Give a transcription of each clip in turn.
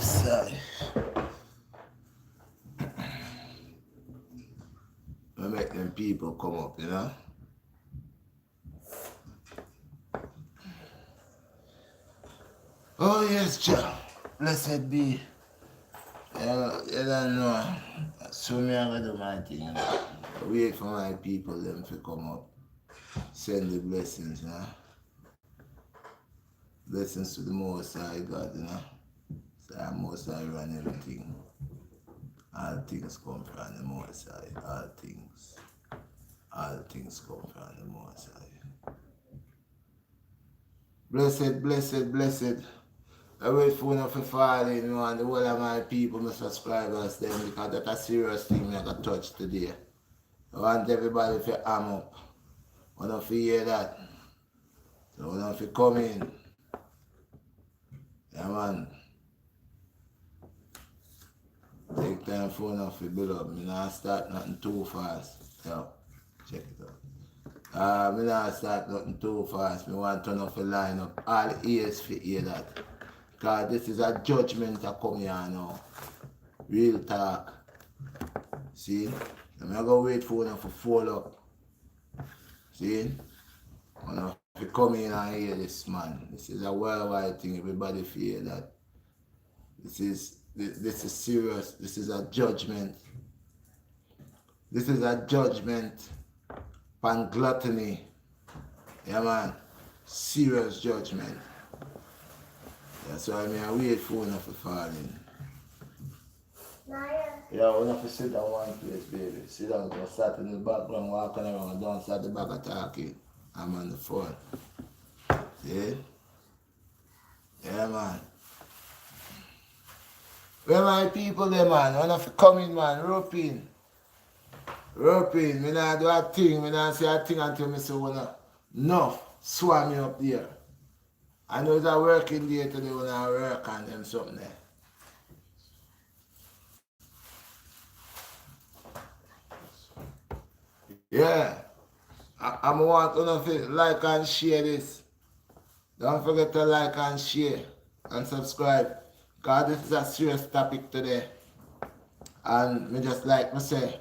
side. I make them people come up, you know. Oh yes, Jah. Blessed be. You don't know. So me I'm gonna do my thing. You know? Wait for my people them to come up. Send the blessings, you know. Blessings to the Most High God, you know. So the Most High run everything. All things come from the Most High. All things come from the Most High. Blessed, blessed, blessed. I wait for enough to fall in, you know, and the whole of my people, my subscribers, them, because that's a serious thing I got touch today. I want everybody to arm up. I want to hear that. So I want to come in. Yeah, man. Take time for enough to build up. I not start nothing too fast. Yo, check it out. I not start nothing too fast. I want to turn off the line up. All the ears to hear that. Because this is a judgment that come here now. Real talk. See? I'm going to wait for enough to fall up. See? I'm going to come in and hear this, man. This is a worldwide thing. Everybody fear that. This is serious. This is a judgment. This is a judgment on gluttony. Yeah, man. Serious judgment. That's why I wait for enough to fall in. Yeah, I want to sit down one place, baby. Sit down, go start in the background, walking around, don't start the back of talking. I'm on the phone. See? Yeah, man. Where my people there, man? One of you come in, man. Rope in. Rope in. Me not do a thing. Me not say a thing until me say wanna enough. Swam me up there. I know it's a working day today when I work on them something there. Yeah. I'm want to like and share this. Don't forget to like and share and subscribe. Because this is a serious topic today. And me just like me say,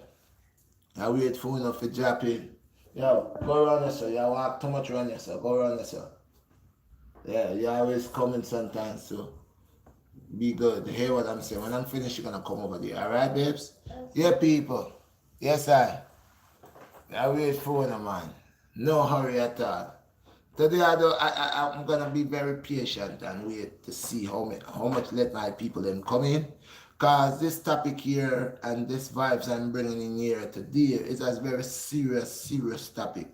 I wait for enough to drop in. Yo, go around yourself. You walk too much around yourself. Go around yourself. Yeah, you always coming sometimes, so be good. Hear what I'm saying. When I'm finished, you're gonna come over there. Alright, babes? Yeah, people. Yes, I wait for you, man. No hurry at all. Today I'm gonna be very patient and wait to see how much let my people then come in. Cause this topic here and this vibes I'm bringing in here today is a very serious topic.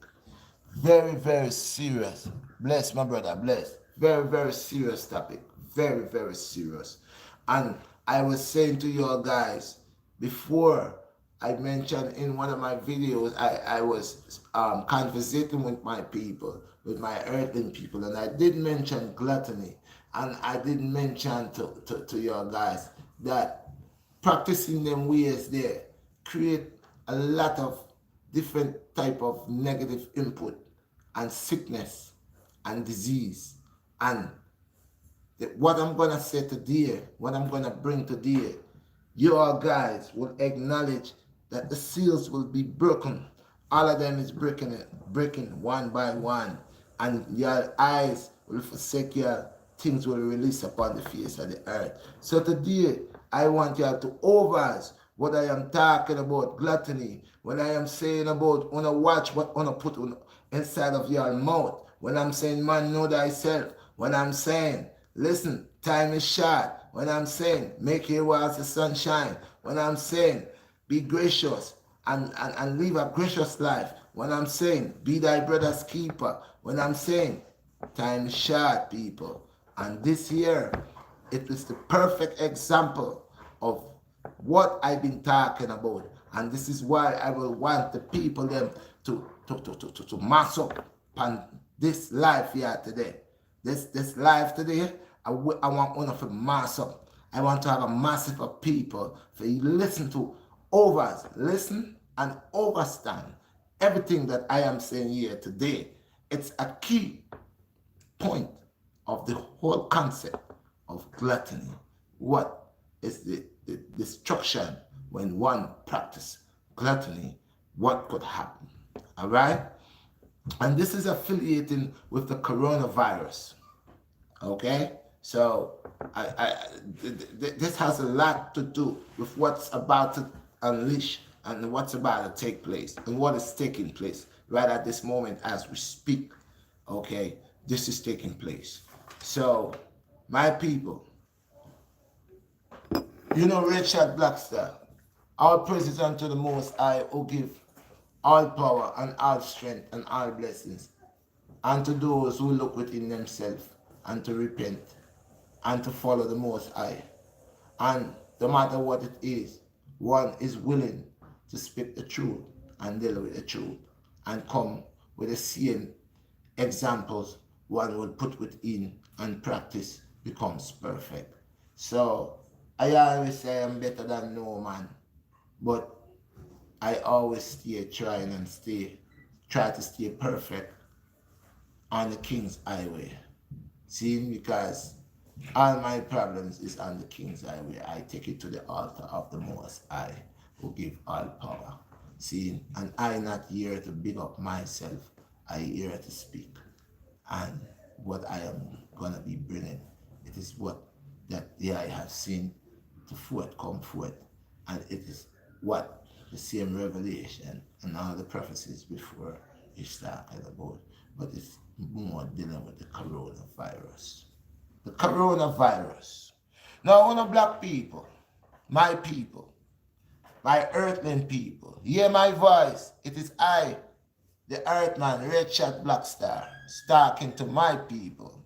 Very, very serious. Bless my brother, bless. Very, very serious topic. Very, very serious. And I was saying to you guys before, I mentioned in one of my videos, I was conversating with my people, with my earthling people, and I did mention gluttony. And I did mention to you guys that practicing them ways there create a lot of different type of negative input and sickness and disease. And what I'm going to say today, what I'm going to bring today, you all guys will acknowledge that the seals will be broken. All of them is breaking one by one. And your eyes will forsake your things will release upon the face of the earth. So today, I want you to overuse what I am talking about, gluttony, when I am saying about, wanna watch what wanna put on inside of your mouth, when I'm saying, man, know thyself, when I'm saying, listen, time is short, when I'm saying, make your whilst the sunshine, when I'm saying, be gracious and live a gracious life, when I'm saying, be thy brother's keeper, when I'm saying, time is short, people. And this year, it is the perfect example of what I've been talking about. And this is why I will want the people them to mass up on this life here today. This life today, I want one of them mass up. I want to have a massive of people for you listen to listen and understand everything that I am saying here today. It's a key point of the whole concept of gluttony. What is the destruction when one practice gluttony, what could happen. All right? And this is affiliating with the coronavirus. Okay? So this has a lot to do with what's about to unleash and what's about to take place and what is taking place right at this moment as we speak. Okay? This is taking place. So, my people, you know Redshot Blackstar. All praises unto the Most High who give all power and all strength and all blessings unto those who look within themselves and to repent and to follow the Most High. And no matter what it is, one is willing to speak the truth and deal with the truth and come with the same examples one will put within and practice becomes perfect. So I always say I'm better than no man, but I always stay trying and try to stay perfect on the King's highway. See, because all my problems is on the King's highway. I take it to the altar of the Most High, who give all power. See, and I not here to big up myself. I here to speak. And what I am gonna be bringing, it is what that the eye have seen to forth come forth, and it is what the same revelation and all the prophecies before is talking about, but it's more dealing with the coronavirus. The coronavirus. Now, when black people, my earthling people, hear my voice. It is I, the Earthman, Redshot Blackstar, talking to my people.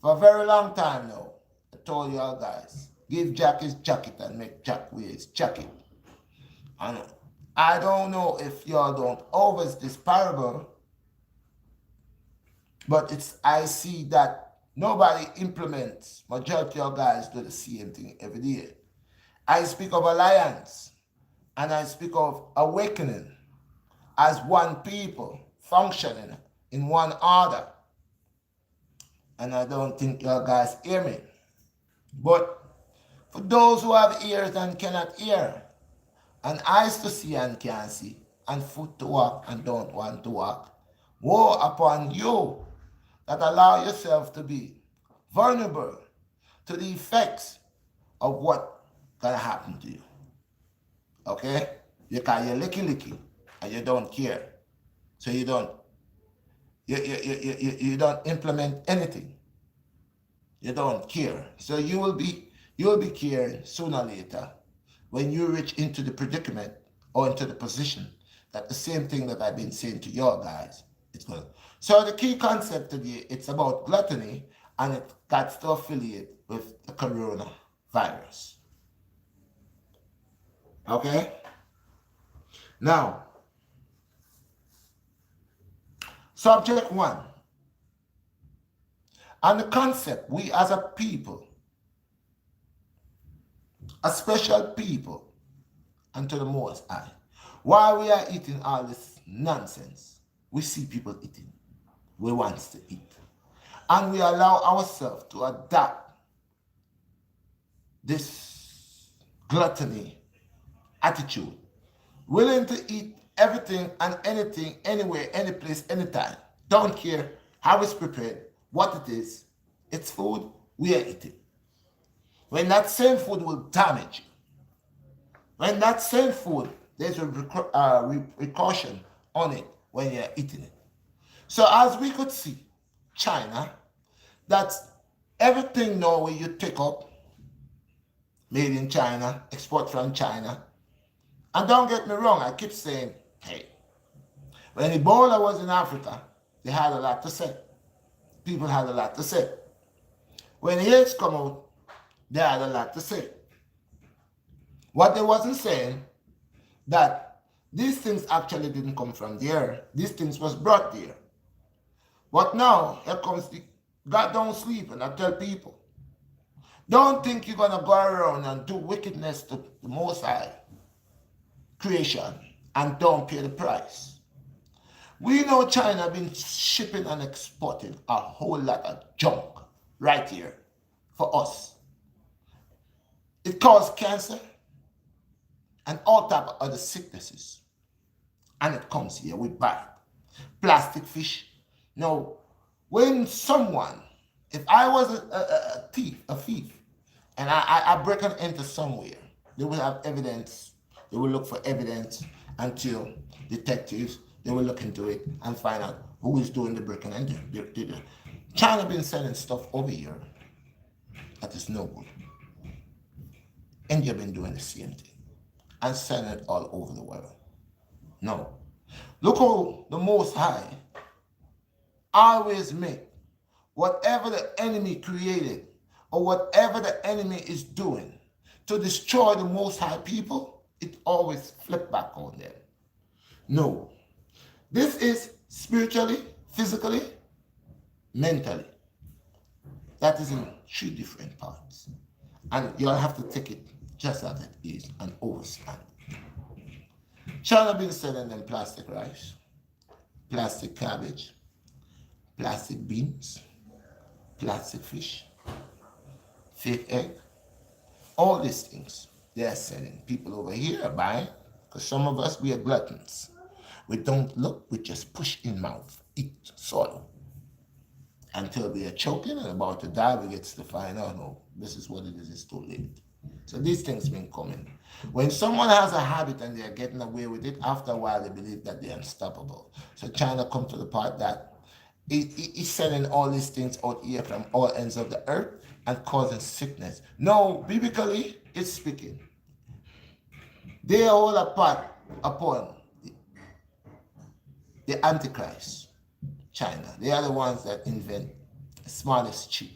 For a very long time now, I told y'all guys, give Jack his jacket and make Jack wear his jacket. And I don't know if y'all don't always this parable, but I see that nobody implements. Majority of guys do the same thing every day. I speak of alliance and I speak of awakening as one people functioning in one order. And I don't think y'all guys hear me. But for those who have ears and cannot hear, and eyes to see and can't see, and foot to walk and don't want to walk, woe upon you that allow yourself to be vulnerable to the effects of what gonna happen to you. Okay? Because you're licky and you don't care. So you don't implement anything. You don't care. So you will be caring sooner or later when you reach into the predicament or into the position that the same thing that I've been saying to your guys, it's going to. So the key concept today, it's about gluttony, and it got to affiliate with the coronavirus. Okay? Now, subject 1. And the concept, we as a people, a special people unto the Most High. While we are eating all this nonsense, we see people eating. We want to eat. And we allow ourselves to adopt this gluttony attitude. Willing to eat everything and anything, anywhere, any place, anytime. Don't care how it's prepared, what it is. It's food, we are eating. When that same food will damage you. When that same food, there's a repercussion on it when you're eating it. So as we could see, China, that everything now where you pick up, made in China, export from China. And don't get me wrong, I keep saying, hey, when Ebola was in Africa, they had a lot to say. People had a lot to say. When AIDS come out, they had a lot to say. What they wasn't saying, that these things actually didn't come from there. These things was brought there. But now, here comes the God don't sleep, and I tell people, don't think you're going to go around and do wickedness to the Most High creation and don't pay the price. We know China been shipping and exporting a whole lot of junk right here for us. It causes cancer and all type of other sicknesses. And it comes here, we buy it. Plastic fish. Now, when someone, if I was a thief, and I break into somewhere, they will have evidence. They will look for evidence until detectives, they will look into it and find out who is doing the breaking and entering. China been selling stuff over here that is no good. India been doing the same thing and selling it all over the world. No. Look how the Most High always make whatever the enemy created or whatever the enemy is doing to destroy the Most High people, it always flip back on them. No. This is spiritually, physically, mentally. That is in 3 different parts. And you'll have to take it just as it is and understand. China been selling them plastic rice, plastic cabbage, plastic beans, plastic fish, fake egg, all these things they are selling. People over here are buying, because some of us, we are gluttons. We don't look, we just push in mouth, eat, swallow. Until we are choking and about to die, we get to find out, no, this is what it is, it's too late. So these things been coming. When someone has a habit and they're getting away with it, after a while they believe that they're unstoppable. So China come to the part that it's selling all these things out here from all ends of the earth and causing sickness. No, biblically, it's speaking. They are all apart upon the Antichrist, China. They are the ones that invent the smallest chip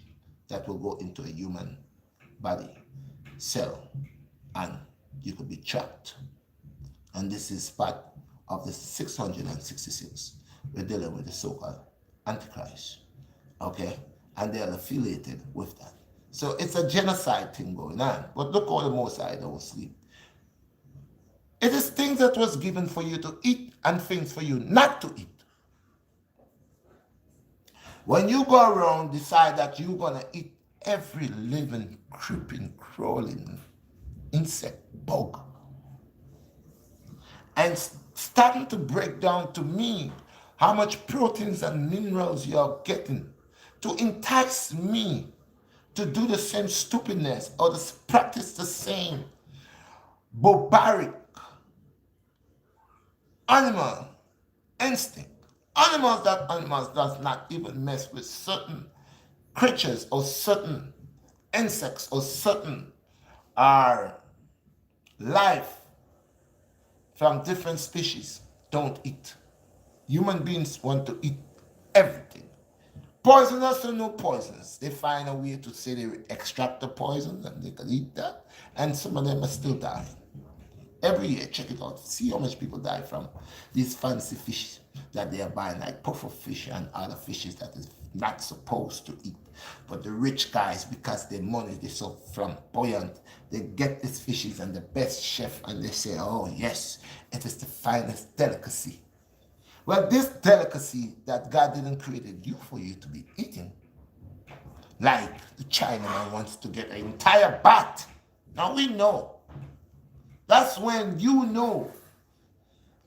that will go into a human body, cell, and you could be trapped. And this is part of the 666. We're dealing with the so-called Antichrist. Okay? And they are affiliated with that. So it's a genocide thing going on. But look how the Most High don't sleep. It is things that was given for you to eat and things for you not to eat. When you go around, decide that you're going to eat every living, creeping, crawling insect, bug, and starting to break down to me how much proteins and minerals you're getting to entice me to do the same stupidness or to practice the same barbaric animal instinct. Animals does not even mess with certain creatures or certain insects or certain life from different species don't eat. Human beings want to eat everything. Poisonous or no poisonous, they find a way to say they extract the poison and they can eat that, and some of them are still dying. Every year, check it out. See how much people die from these fancy fish that they are buying, like puffer fish and other fishes that is not supposed to eat. But the rich guys, because their money is so flamboyant, they get these fishes and the best chef, and they say, oh yes, it is the finest delicacy. Well, this delicacy that God didn't create you for you to be eating. Like the Chinaman wants to get an entire bat. Now we know. That's when you know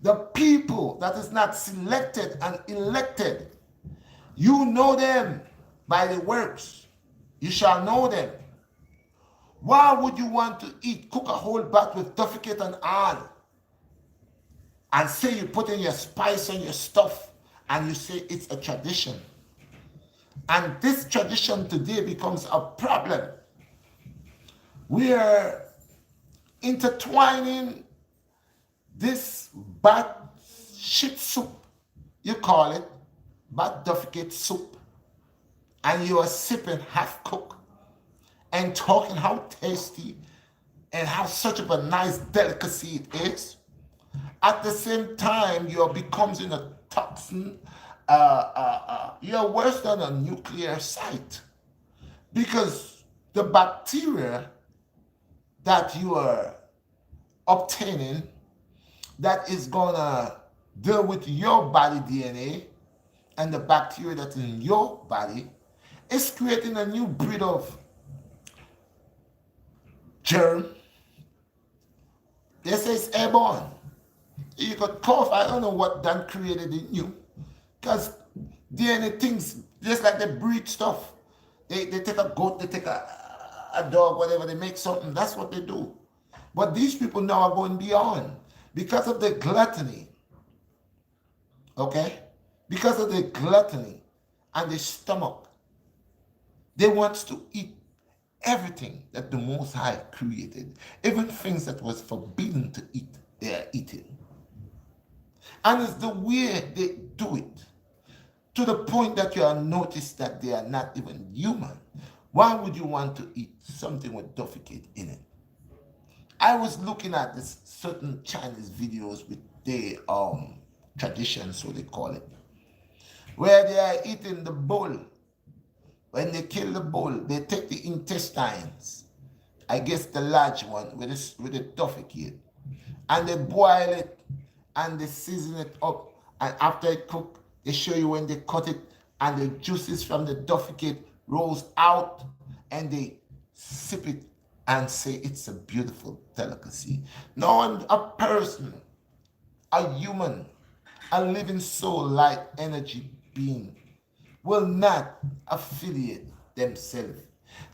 the people that is not selected and elected. You know them by the works. You shall know them. Why would you want to cook a whole bat with dufficate and all, and say you put in your spice and your stuff, and you say it's a tradition? And this tradition today becomes a problem. We are intertwining this bat shit soup, you call it, bat dufficate soup, and you are sipping half cooked and talking how tasty and how such of a nice delicacy it is. At the same time, you're becoming a toxin. You're worse than a nuclear site, because the bacteria that you are obtaining that is gonna deal with your body DNA and the bacteria that's in your body is creating a new breed of germ. They say it's airborne. You could cough. I don't know what done created in you. Because DNA things, just like they breed stuff. They take a goat, they take a dog, whatever, they make something. That's what they do. But these people now are going beyond. Because of the gluttony, okay? Because of the gluttony and the stomach, they want to eat everything that the Most High created. Even things that was forbidden to eat, they are eating. And it's the way they do it, to the point that you have noticed that they are not even human. Why would you want to eat something with dufficate in it? I was looking at this certain Chinese videos with their tradition, so they call it, where they are eating the bull. When they kill the bull, they take the intestines, I guess the large one with the dufficate, and they boil it and they season it up. And after it cook, they show you when they cut it and the juices from the dufficate rolls out and they sip it and say it's a beautiful delicacy. Now a person, a human, a living soul, light energy being will not affiliate themselves.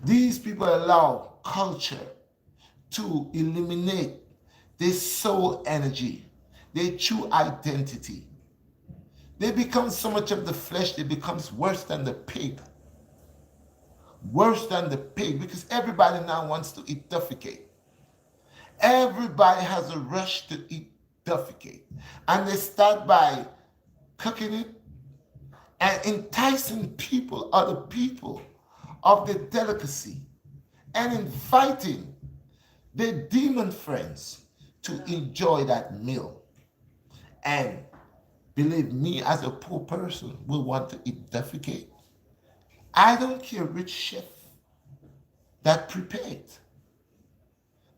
These people allow culture to eliminate their soul energy, their true identity. They become so much of the flesh, they become worse than the pig. Worse than the pig, because everybody now wants to eat dufficate. Everybody has a rush to eat dufficate. And they start by cooking it and enticing people, other people, of the delicacy and inviting their demon friends to enjoy that meal. And believe me, as a poor person, will want to eat dufficate. I don't care which chef that prepared.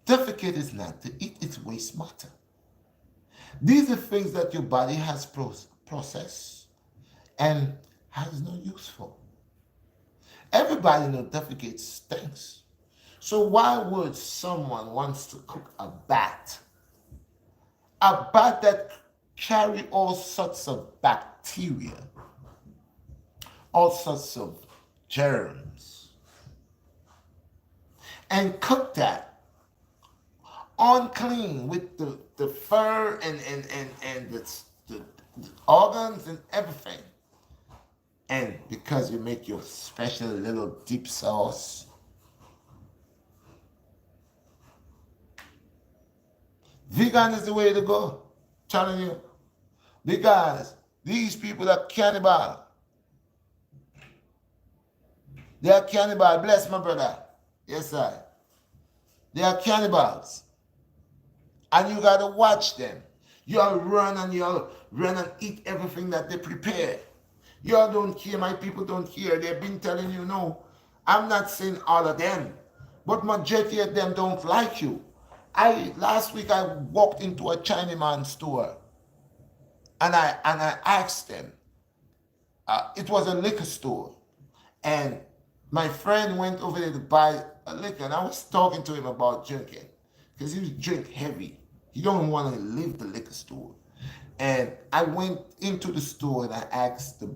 Dufficate is not to eat, it's waste matter. These are things that your body has processed and has no use for. Everybody knows dufficate stinks. So why would someone wants to cook a bat? A bat that carry all sorts of bacteria, all sorts of germs, and cook that unclean with the fur and the organs and everything. And because you make your special little deep sauce, vegan is the way to go. Telling you. Because these people are cannibal. They are cannibal. Bless my brother. Yes, sir. They are cannibals. And you got to watch them. You'll run and eat everything that they prepare. Y'all don't care. My people don't care. They've been telling you no. I'm not saying all of them, but majority of them don't like you. Last week I walked into a Chinaman store and I asked them. It was a liquor store, and my friend went over there to buy a liquor, and I was talking to him about drinking because he drink heavy. He don't want to leave the liquor store. And I went into the store and I asked the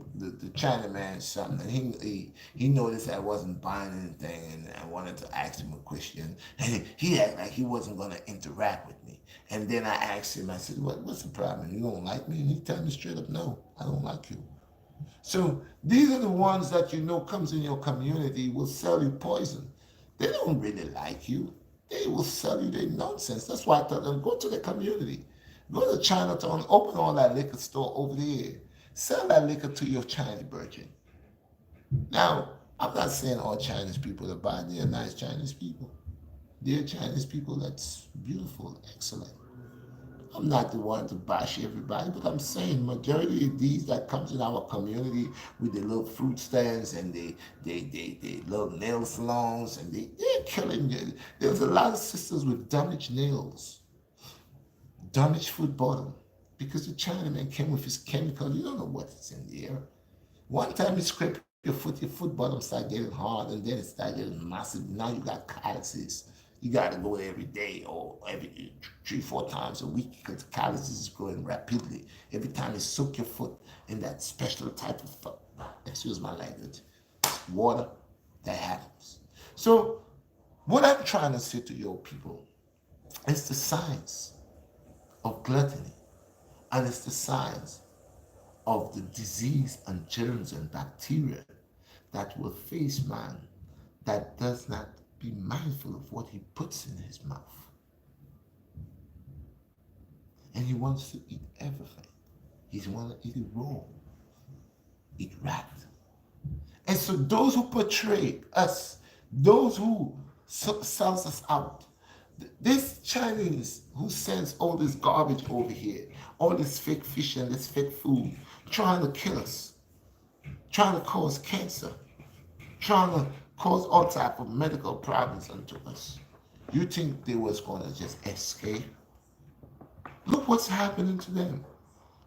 Chinaman something, and he noticed I wasn't buying anything, and I wanted to ask him a question. And he acted like he wasn't going to interact with me. And then I asked him, I said, what's the problem? You don't like me? And he told me straight up, no, I don't like you. So these are the ones that you know comes in your community will sell you poison. They don't really like you. They will sell you their nonsense. That's why I tell them, go to the community. Go to Chinatown, open all that liquor store over there. Sell that liquor to your Chinese virgin. Now, I'm not saying all Chinese people are bad. They're nice Chinese people. They're Chinese people that's beautiful, excellent. I'm not the one to bash everybody, but I'm saying majority of these that comes in our community with the little fruit stands and they little nail salons and they're killing you. There's a lot of sisters with damaged nails, damaged foot bottom, because the Chinaman came with his chemical. You don't know what's in there. One time you scrape your foot bottom start getting hard, and then it start getting massive. Now you got calluses. You got to go every day or every 3-4 times a week because the calories is growing rapidly. Every time you soak your foot in that special type of, excuse my language, water, that happens. So what I'm trying to say to your people is the science of gluttony, and it's the science of the disease and germs and bacteria that will face man that does not be mindful of what he puts in his mouth. And he wants to eat everything. He wants to eat it raw, eat rat. And so those who portray us, those who sells us out, this Chinese who sends all this garbage over here, all this fake fish and this fake food, trying to kill us, trying to cause cancer, trying to cause all type of medical problems unto us. You think they was going to just escape? Look what's happening to them.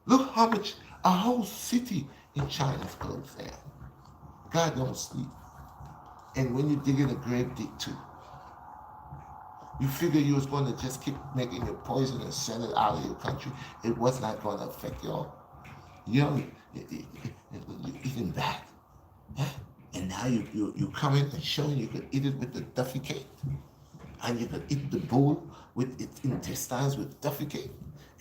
Look how much a whole city in China is closed down. God don't sleep. And when you dig in a grave, dig too. You figure you was going to just keep making your poison and send it out of your country. It was not going to affect y'all. You know, you're eating that. Yeah? And now you come in and showing you could eat it with the Duffy cake. And you could eat the bull with its intestines with Duffy cake.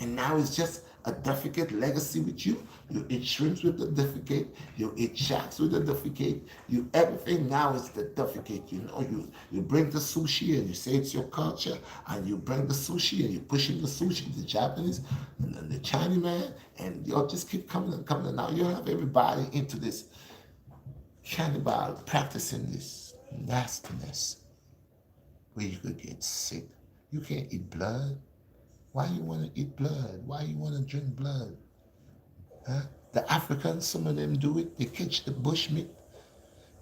And now it's just a Duffy cake legacy with you. You eat shrimps with the Duffy cake. You eat shacks with the Duffy cake. You everything now is the Duffy cake. You know, you bring the sushi and you say it's your culture, and you bring the sushi and you pushing the sushi, the Japanese and then the Chinese man, and you'll just keep coming and coming. And now you have everybody into this cannibal practicing this nastiness where you could get sick. You can't eat blood. Why you want to eat blood? Why you want to drink blood? Huh? The Africans, some of them do it. They catch the bush meat.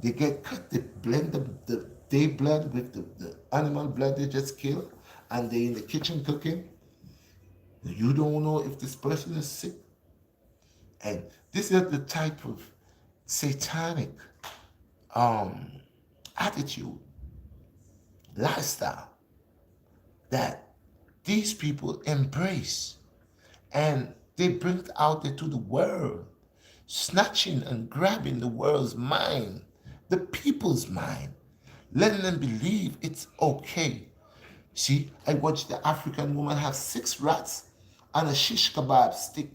They get cut. They blend the day blood with the animal blood they just killed, and they in the kitchen cooking. You don't know if this person is sick. And this is the type of satanic attitude, lifestyle that these people embrace, and they bring it out into the world, snatching and grabbing the world's mind, the people's mind, letting them believe it's okay. See, I watched the African woman have 6 rats on a shish kebab stick,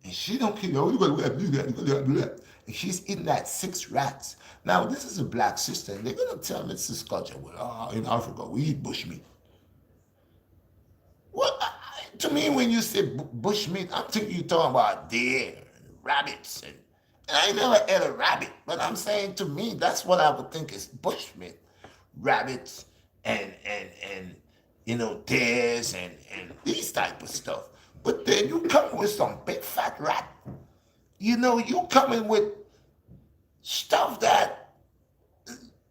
and she don't care. Oh, you gotta do that, you gotta do that. And she's eating that 6 rats. Now, this is a black sister, and they're gonna tell me it's this culture. Well, in Africa, we eat bushmeat. Well, to me, when you say bushmeat, I'm thinking you're talking about deer, and rabbits, and I ain't never ate a rabbit. But I'm saying to me, that's what I would think is bushmeat, rabbits, and you know, deers and these type of stuff. But then you come with some big fat rat. You know, you coming with stuff that,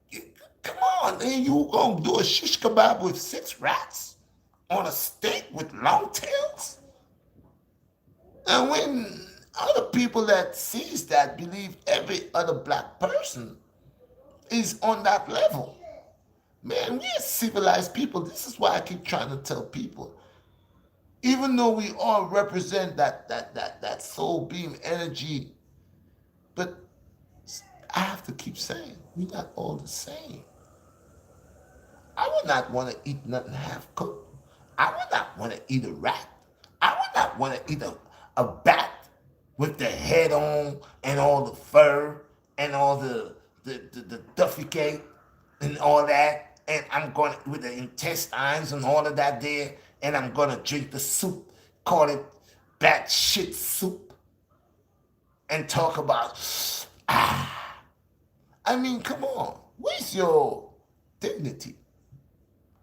you, come on, man, you gonna do a shish kebab with 6 rats on a steak with long tails? And when other people that sees that believe every other black person is on that level, man, we are civilized people. This is why I keep trying to tell people, even though we all represent that soul beam energy, but I have to keep saying, we're not all the same. I would not want to eat nothing half cooked. I would not want to eat a rat. I would not want to eat a bat with the head on and all the fur and all the Duffy cake and all that. And I'm going to, with the intestines and all of that there, and I'm going to drink the soup, call it bat shit soup, and talk about, I mean, come on. Where's your dignity?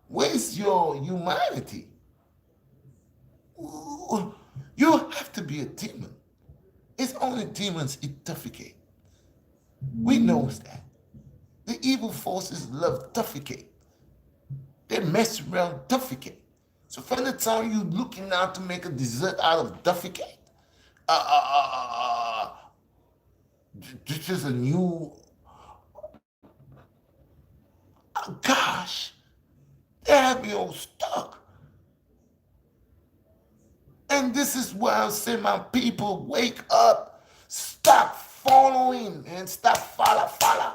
Where's your humanity? You have to be a demon. It's only demons eat Duffy. We know that. The evil forces love Duffy. They mess around Duffy. So from the time you're looking now to make a dessert out of Duffy, this is a new, gosh, They have me all stuck. And this is why I'm saying, my people, wake up. Stop following and stop follow.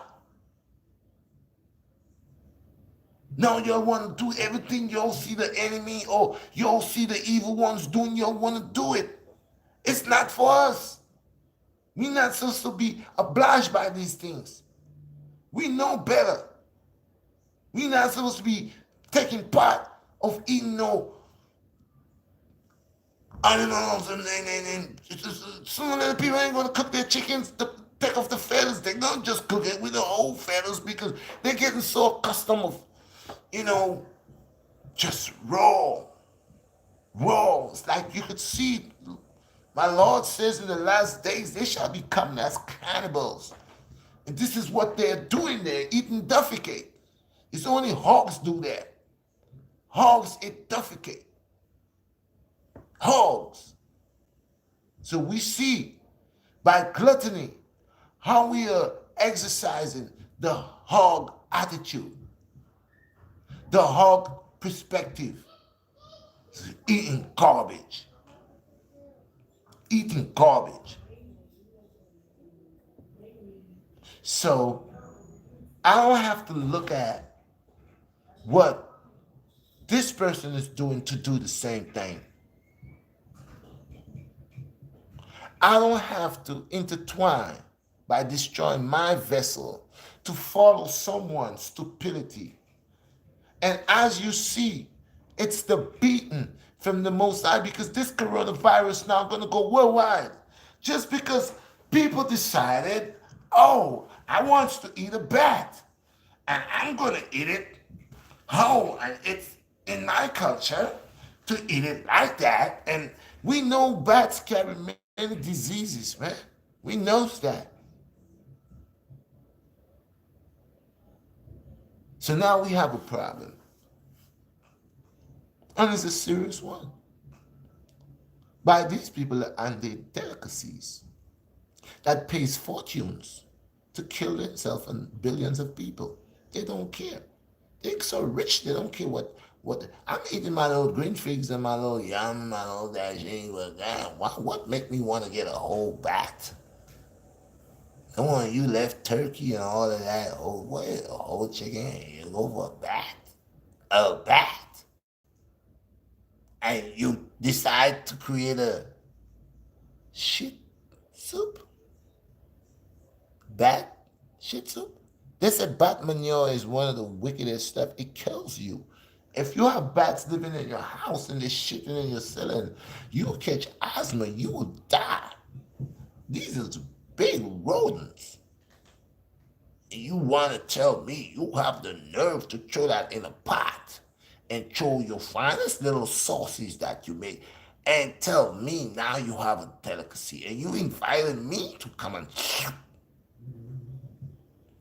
Now you all want to do everything you all see the enemy or you all see the evil ones doing, you all want to do it. It's not for us. We're not supposed to be obliged by these things. We know better. We're not supposed to be taking part of eating no animals and some of the people ain't gonna cook their chickens to take off the feathers. They're gonna just cook it with the old feathers because they're getting so accustomed of, just raw. It's like you could see, my Lord says in the last days they shall be coming as cannibals. And this is what they're doing there, eating defecate. It's only hogs do that. Hogs eat defecate. Hogs. So we see by gluttony how we are exercising the hog attitude, the hog perspective, eating garbage. So I don't have to look at what this person is doing to do the same thing. I don't have to intertwine by destroying my vessel to follow someone's stupidity. And as you see, it's the beating from the Most High, because this coronavirus now going to go worldwide. Just because people decided, oh, I want to eat a bat, and I'm going to eat it. Oh, and it's in my culture to eat it like that. And we know bats carry many diseases, man. We know that. So now we have a problem. And it's a serious one. By these people and their delicacies that pays fortunes to kill themselves and billions of people. They don't care. They're so rich, they don't care what I'm eating my little green figs and my little yam, my little dashing, but what make me want to get a whole bat? The one you left turkey and all of that, a whole chicken, you go for a bat. A bat. And you decide to create a shit soup? Bat shit soup? They said bat manure is one of the wickedest stuff. It kills you. If you have bats living in your house and they're shitting in your cellar, you will catch asthma. You will die. These are big rodents. And you want to tell me you have the nerve to throw that in a pot and throw your finest little sauces that you make and tell me now you have a delicacy and you invited me to come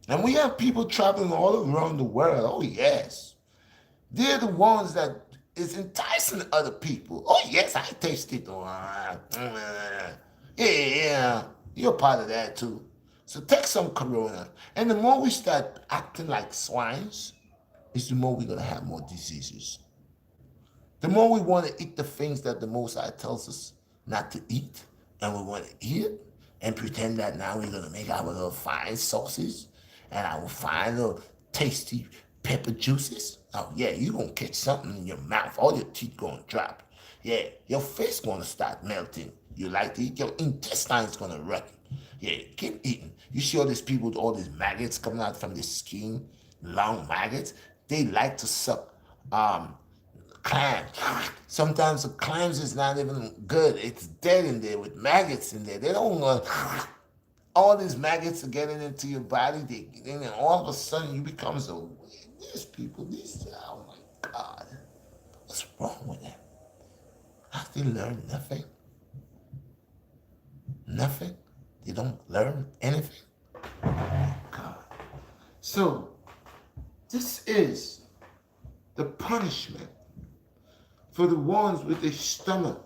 and we have people traveling all around the world. Oh yes, they're the ones that is enticing other people. Oh yes, I taste it. Yeah, you're part of that too. So take some corona, and the more we start acting like swines, is the more we're gonna have more diseases. The more we want to eat the things that the Most High tells us not to eat, and we want to eat it, and pretend that now we're gonna make our little fine sauces and our fine little tasty pepper juices. Oh yeah, you're gonna catch something in your mouth, all your teeth gonna drop. Yeah, your face gonna start melting. You like to eat, your intestines gonna rot. Yeah, keep eating. You see all these people with all these maggots coming out from their skin, long maggots. They like to suck clams. Sometimes the clams is not even good. It's dead in there with maggots in there. They don't want all these maggots are getting into your body. And all of a sudden you become so. These people, oh my God, what's wrong with them? Have they learned nothing? Nothing? They don't learn anything? Oh my God. So, this is the punishment for the ones with a stomach.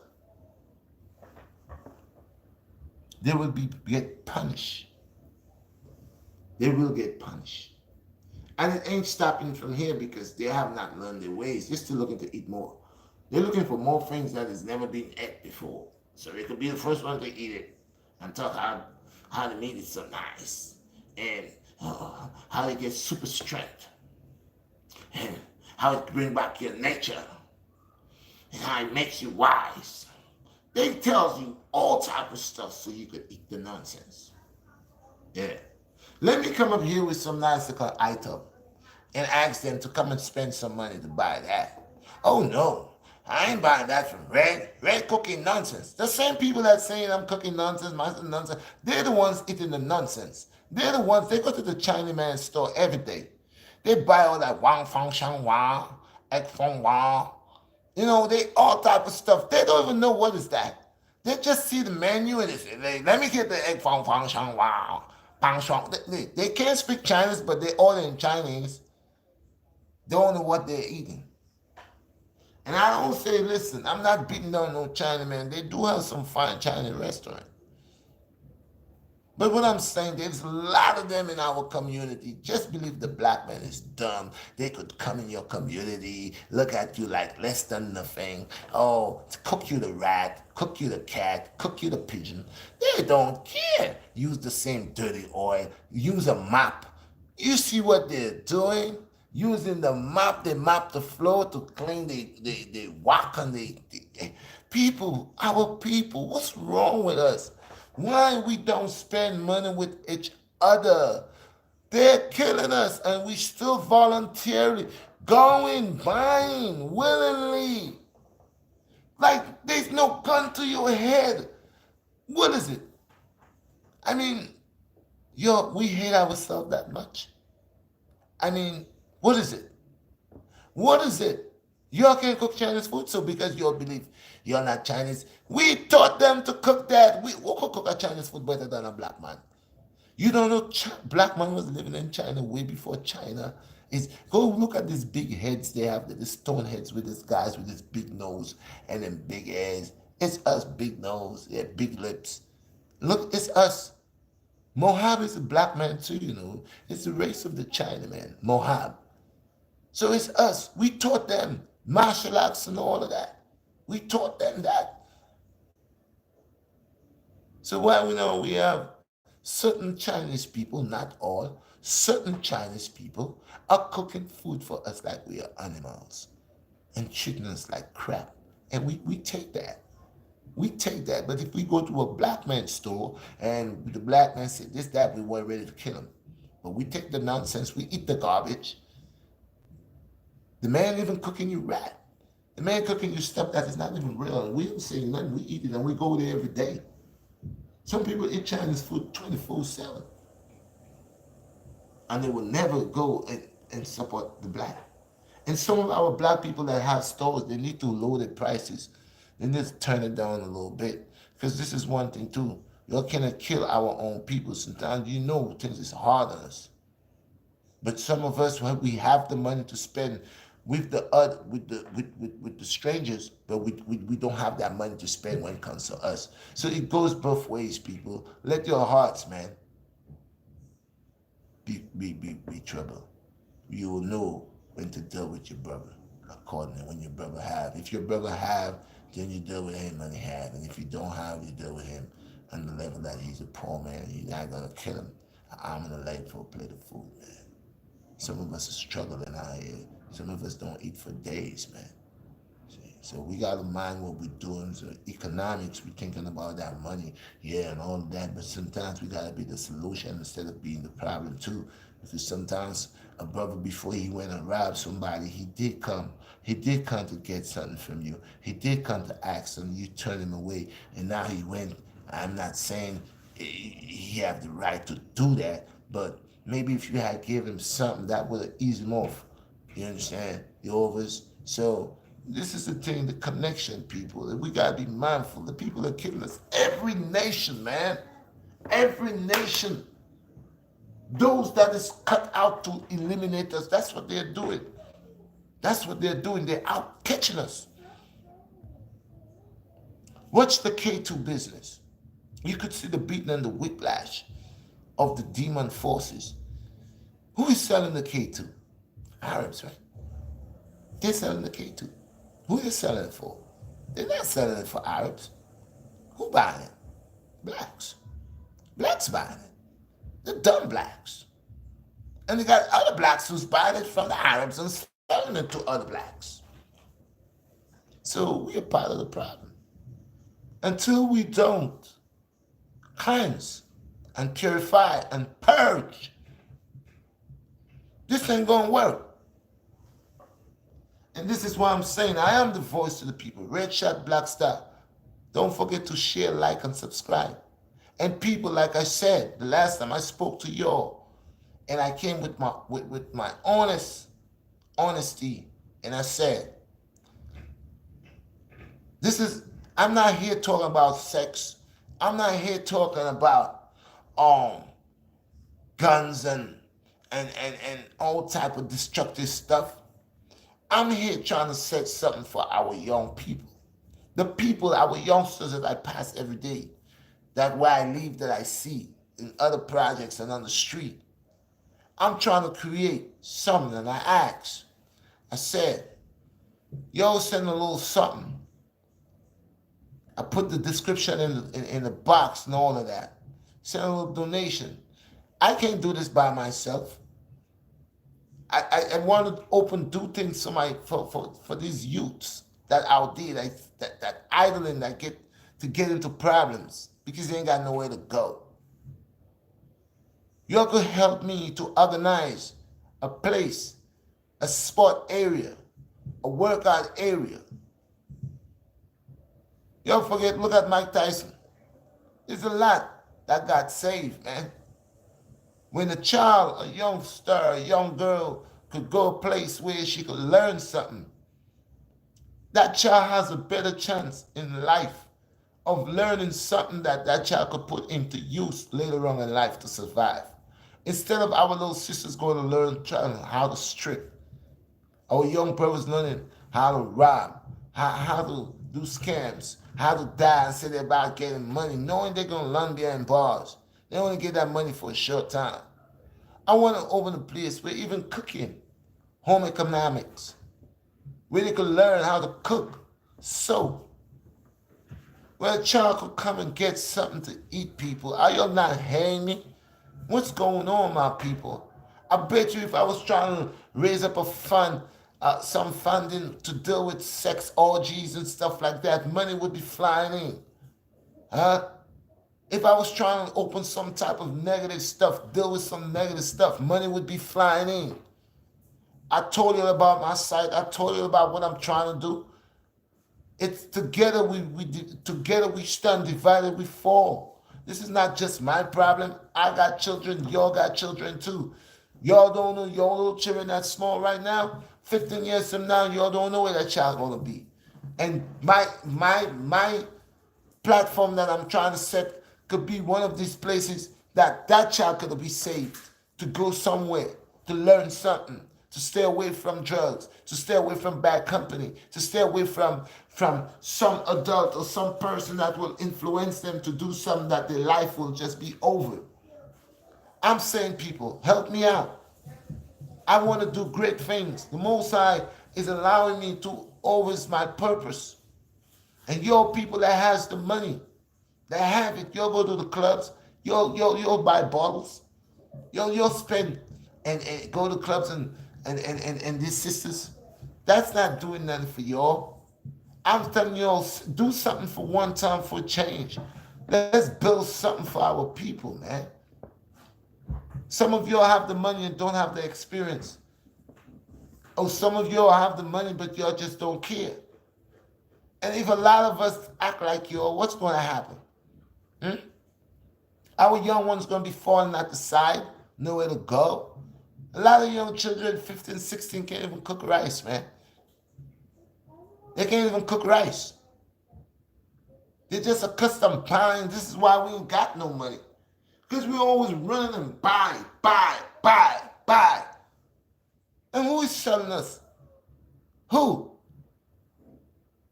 They will get punished. They will get punished. And it ain't stopping from here because they have not learned their ways. They're still looking to eat more. They're looking for more things that has never been ate before. So they could be the first one to eat it and talk how the meat is so nice and how they get super strength and how it bring back your nature and how it makes you wise. They tells you all type of stuff so you could eat the nonsense. Yeah. Let me come up here with some nice little item and ask them to come and spend some money to buy that. Oh no, I ain't buying that from Red. Red cooking nonsense. The same people that saying I'm cooking nonsense, nonsense, they're the ones eating the nonsense. They're the ones, they go to the Chinaman store every day. They buy all that Wang Fang Shang Wang, Egg Fong Wang. You know, they all type of stuff. They don't even know what is that. They just see the menu and they say, let me get the Egg Fong Fang Shang Wang. Pang Shang. They can't speak Chinese, but they order in Chinese. They don't know what they're eating. And I don't say, listen, I'm not beating down no Chinaman. They do have some fine Chinese restaurants. But what I'm saying, there's a lot of them in our community. Just believe the black man is dumb. They could come in your community, look at you like less than nothing. Oh, cook you the rat, cook you the cat, cook you the pigeon. They don't care. Use the same dirty oil. Use a mop. You see what they're doing? Using the mop, they mop the floor to clean the walk on the people, our people. What's wrong with us? Why we don't spend money with each other? They're killing us and we still voluntarily going, buying willingly. Like there's no gun to your head. What is it? I mean, we hate ourselves that much. I mean, what is it? What is it? Y'all can't cook Chinese food, so because you believe you're not Chinese, we taught them to cook that. We could cook a Chinese food better than a black man. You don't know black man was living in China way before China. Go look at these big heads they have, these stone heads with these guys with this big nose and them big ears. It's us, big nose, yeah, big lips. Look, it's us. Mohab is a black man too, you know. It's the race of the Chinaman, Mohab. So it's us. We taught them martial arts and all of that. We taught them that. So why we know we have certain Chinese people, not all, certain Chinese people are cooking food for us like we are animals and treating us like crap. And we take that. We take that. But if we go to a black man's store and the black man said this, that, we weren't ready to kill him. But we take the nonsense, we eat the garbage. The man even cooking you rat. The man cooking you stuff that is not even real. And we don't say nothing. We eat it and we go there every day. Some people eat Chinese food 24/7. And they will never go and support the black. And some of our black people that have stores, they need to lower their prices. They need to turn it down a little bit. Because this is one thing too. You cannot kill our own people. Sometimes you know things is hard on us. But some of us, when we have the money to spend with the strangers, but we don't have that money to spend when it comes to us. So it goes both ways, people. Let your hearts, man, be trouble. You will know when to deal with your brother accordingly. When your brother have, if your brother have, then you deal with him when he have, and if you don't have, you deal with him on the level that he's a poor man. You're not gonna kill him. I'm gonna leg for a plate of food, man. Some of us are struggling out here. Some of us don't eat for days, man. See? So we gotta mind what we're doing. So economics, we're thinking about that money, yeah, and all of that. But sometimes we gotta be the solution instead of being the problem too. Because sometimes a brother, before he went and robbed somebody, he did come. He did come to get something from you. He did come to ask something. You turned him away, and now he went. I'm not saying he have the right to do that, but maybe if you had given him something, that would have eased him off. You understand? The overs. So this is the thing, the connection, people. We gotta be mindful. The people are killing us. Every nation, man. Every nation. Those that is cut out to eliminate us, that's what they're doing. That's what they're doing. They're out catching us. Watch the K2 business. You could see the beating and the whiplash of the demon forces. Who is selling the K to? Arabs, right? They're selling the K to. Who are they selling it for? They're not selling it for Arabs. Who buying it? Blacks. Blacks buying it. The dumb blacks. And they got other blacks who's buying it from the Arabs and selling it to other blacks. So we're part of the problem. Until we don't cleanse and purify and purge, this ain't gonna work. And this is why I'm saying I am the voice to the people. Redshot, Blackstar. Don't forget to share, like, and subscribe. And people, like I said, the last time I spoke to y'all, and I came with my honesty, and I said, I'm not here talking about sex. I'm not here talking about guns and all type of destructive stuff. I'm here trying to set something for our young people. The people, our youngsters that I pass every day, that where I live, that I see in other projects and on the street. I'm trying to create something, and I said, yo, send a little something. I put the description in the box and all of that. Send a little donation. I can't do this by myself. I want to do things for these youths that out there that idling, that get into problems because they ain't got nowhere to go. Y'all could help me to organize a place, a sport area, a workout area. Y'all forget, look at Mike Tyson. There's a lot that got saved, man. When a child, a youngster, a young girl could go a place where she could learn something, that child has a better chance in life of learning something that child could put into use later on in life to survive. Instead of our little sisters going to learn how to strip, our young brothers learning how to rob, how to do scams, how to die and say they're about getting money, knowing they're going to land there in bars. They only get that money for a short time. I want to open a place where even cooking, home economics, where they could learn how to cook, sew, where a child could come and get something to eat, people. Are y'all not hearing me? What's going on, my people? I bet you if I was trying to raise up a fund, some funding to deal with sex orgies and stuff like that, money would be flying in. Huh? If I was trying to open some type of negative stuff, deal with some negative stuff, money would be flying in. I told you about my site. I told you about what I'm trying to do. It's together together we stand, divided we fall. This is not just my problem. I got children. Y'all got children too. Y'all don't know your little children that's small right now. 15 years from now, y'all don't know where that child's gonna be. And my platform that I'm trying to set could be one of these places that child could be saved to go somewhere, to learn something, to stay away from drugs, to stay away from bad company, to stay away from some adult or some person that will influence them to do something that their life will just be over. I'm saying, people, help me out. I want to do great things. The Most High is allowing me to always my purpose. And your people that has the money, that have it, you'll go to the clubs, you'll buy bottles, you'll spend and go to clubs and these sisters. That's not doing nothing for y'all. I'm telling y'all, do something for one time for change. Let's build something for our people, man. Some of y'all have the money and don't have the experience. Or some of y'all have the money but y'all just don't care. And if a lot of us act like y'all, what's going to happen? Our young ones going to be falling at the side, nowhere to go. A lot of young children, 15, 16, can't even cook rice, man. They can't even cook rice. They're just accustomed buying. This is why we ain't got no money. Because we always running and buy. And who is selling us? Who?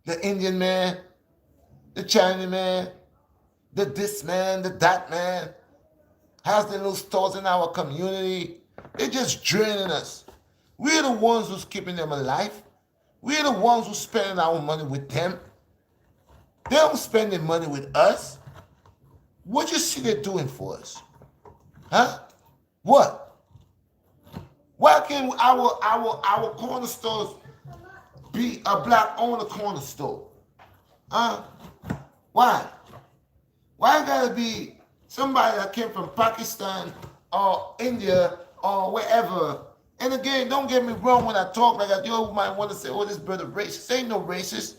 The Indian man, the Chinese man, this man, the that man, has their little stores in our community, They're just draining us. We're the ones who's keeping them alive. We're the ones who's spending our money with them. They don't spend their money with us. What you see they're doing for us? Huh? What? Why can't our corner stores be a black owner corner store? Huh? Why? Why gotta be somebody that came from Pakistan or India or wherever? And again, don't get me wrong when I talk like that. You might want to say, oh, this brother racist. Ain't no racist.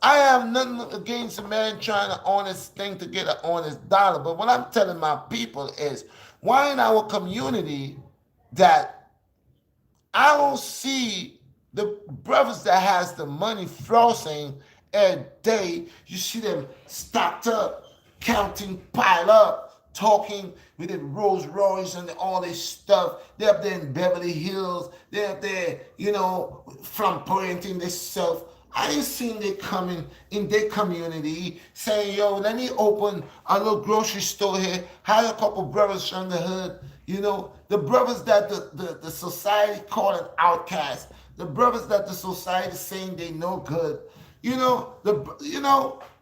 I have nothing against a man trying an honest thing to get an honest dollar. But what I'm telling my people is, why in our community that I don't see the brothers that has the money flossing every day, you see them stacked up, counting, pile up, talking with the Rolls Royce and all this stuff. They're up there in Beverly Hills. They're up there, flamboyanting themselves. I ain't seen they coming in their community saying, yo, let me open a little grocery store here, hire a couple brothers from the hood, the brothers that the society calling outcasts, the brothers that the society saying they no good,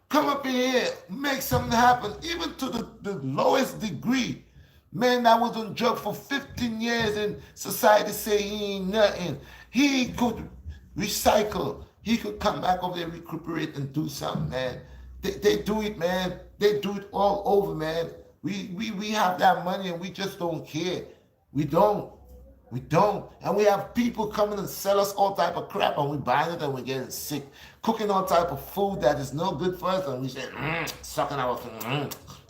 come up in here, make something happen, even to the lowest degree. Man that was on drug for 15 years and society say he ain't nothing. He could recycle. He could come back over there, recuperate, and do something, man. They do it, man. They do it all over, man. We have that money and we just don't care. We don't. And we have people coming and sell us all type of crap and we buying it and we're getting sick. Cooking all type of food that is no good for us and we say, sucking our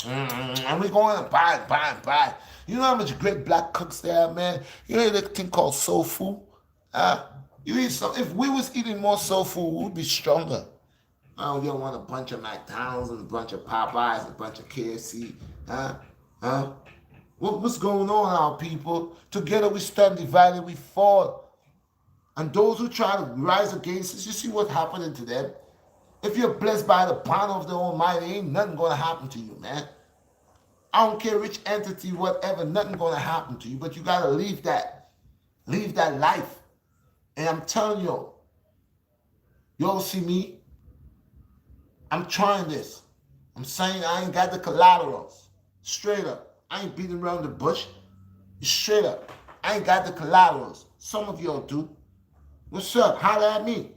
and we going and buy. You know how much great black cooks there are, man? You know that thing called soul food? You eat some. If we was eating more soul food, we'd be stronger. You don't want a bunch of McDonald's and a bunch of Popeyes and a bunch of KFC. What's going on, our people? Together we stand divided, we fall. And those who try to rise against us, you see what's happening to them? If you're blessed by the power of the Almighty, ain't nothing going to happen to you, man. I don't care which entity, whatever, nothing going to happen to you. But you got to leave that. Leave that life. And I'm telling you, y'all see me? I'm trying this. I'm saying I ain't got the collaterals. Straight up. I ain't beating around the bush. Straight up. I ain't got the collaterals. Some of y'all do. What's up? Holler at me.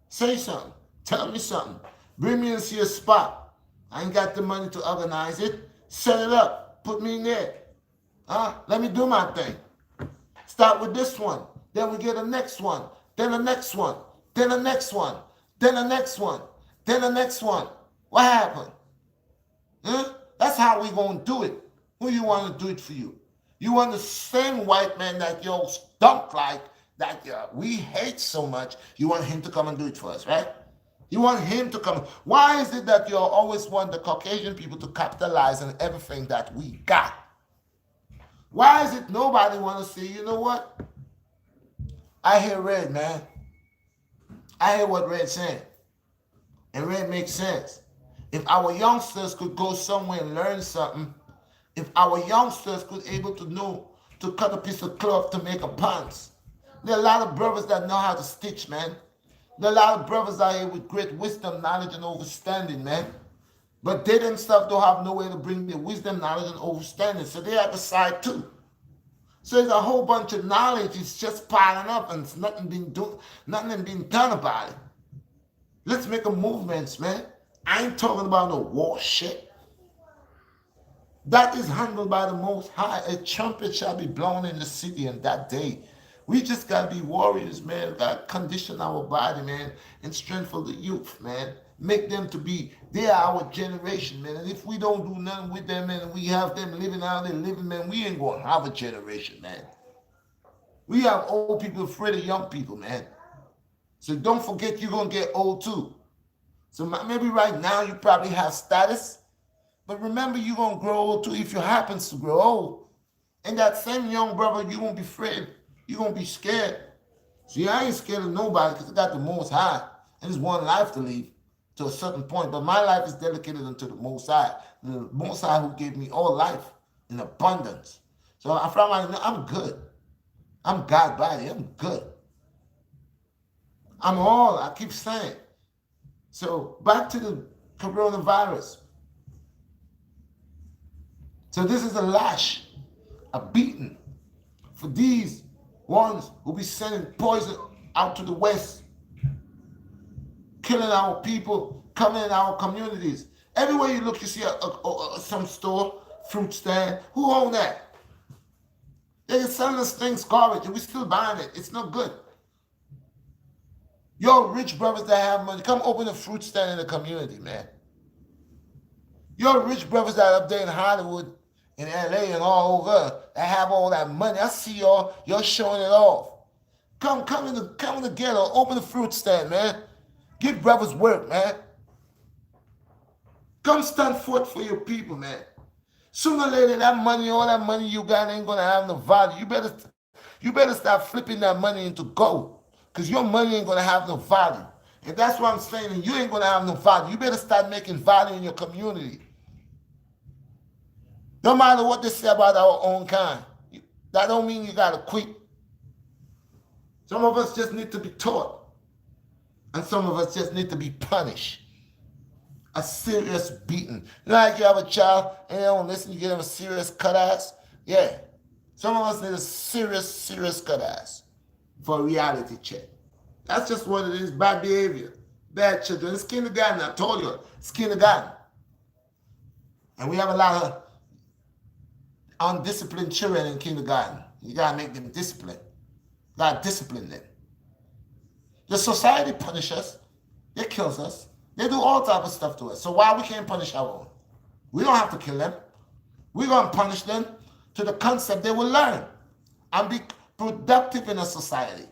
Say something. Tell me something. Bring me and see a spot. I ain't got the money to organize it. Set it up. Put me in there. Let me do my thing. Start with this one. Then we get the next one. Then the next one. Then the next one. Then the next one. Then the next one. What happened? That's how we gonna do it. Who you want to do it for you? You want the same white man that you stunk like, that we hate so much, you want him to come and do it for us, right? You want him to come. Why is it that you always want the Caucasian people to capitalize on everything that we got? Why is it nobody want to say, you know what? I hear Red, man. I hear what Red's saying. And Red makes sense. If our youngsters could go somewhere and learn something, if our youngsters could able to know to cut a piece of cloth to make a pants. There are a lot of brothers that know how to stitch, man. There are a lot of brothers out here with great wisdom, knowledge, and understanding, man. But they themselves don't have no way to bring their wisdom, knowledge, and understanding. So they have a side too. So there's a whole bunch of knowledge. It's just piling up and nothing being done about it. Let's make a movement, man. I ain't talking about no war shit. That is handled by the Most High. A trumpet shall be blown in the city on that day. We just got to be warriors, man. We got to condition our body, man, and strengthen the youth, man. Make them to be, they are our generation, man. And if we don't do nothing with them, man, and we have them living out there living, man, we ain't going to have a generation, man. We have old people afraid of young people, man. So don't forget you're going to get old too. So maybe right now you probably have status, but remember you're going to grow old too if you happen to grow old. And that same young brother, you're going to be afraid. You're going to be scared. See, I ain't scared of nobody because I got the Most High. And it's one life to live to a certain point. But my life is dedicated unto the Most High. The Most High who gave me all life in abundance. So I'm good. I'm God body. I'm good. I'm all, I keep saying. So back to the coronavirus. So this is a lash, a beating for these ones who be sending poison out to the West, killing our people, coming in our communities. Everywhere you look, you see some store, fruit stand. Who own that? They're selling us things garbage, and we still buying it. It's no good. Your rich brothers that have money, come open a fruit stand in the community, man. Your rich brothers that are up there in Hollywood, in LA, and all over that have all that money. I see y'all. You're showing it off. Come together. Open a fruit stand, man. Give brothers work, man. Come stand forth for your people, man. Sooner or later, that money, all that money you got ain't gonna have no value. You better start flipping that money into gold, because your money ain't gonna have no value. And that's what I'm saying. And you ain't gonna have no value. You better start making value in your community. No matter what they say about our own kind, that don't mean you gotta quit. Some of us just need to be taught, and some of us just need to be punished. A serious beating. You know, like you have a child and they don't listen, you give them a serious cut ass. Yeah. Some of us need a serious cut ass for a reality check. That's just what it is. Bad behavior. Bad children. It's kindergarten. I told you. It's kindergarten. And we have a lot of undisciplined children in kindergarten. You gotta make them disciplined. You gotta discipline them. The society punishes us. It kills us. They do all type of stuff to us. So why we can't punish our own? We don't have to kill them. We're going to punish them to the concept they will learn and be productive in a society.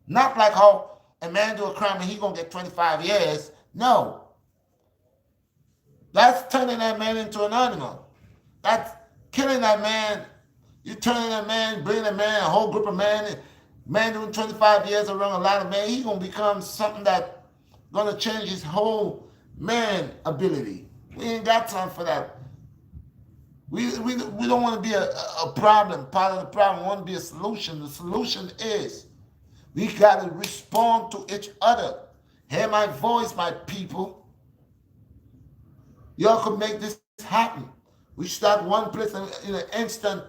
Not like how a man do a crime and he going to get 25 years. No. That's turning that man into an animal. That's killing that man. You're turning that man, bringing a man, a whole group of men, man doing 25 years around a lot of men, he's going to become something that going to change his whole man ability. We ain't got time for that. We don't want to be a problem, part of the problem. We want to be a solution. The solution is we got to respond to each other. Hear my voice, my people. Y'all could make this happen. We start one place and in an instant,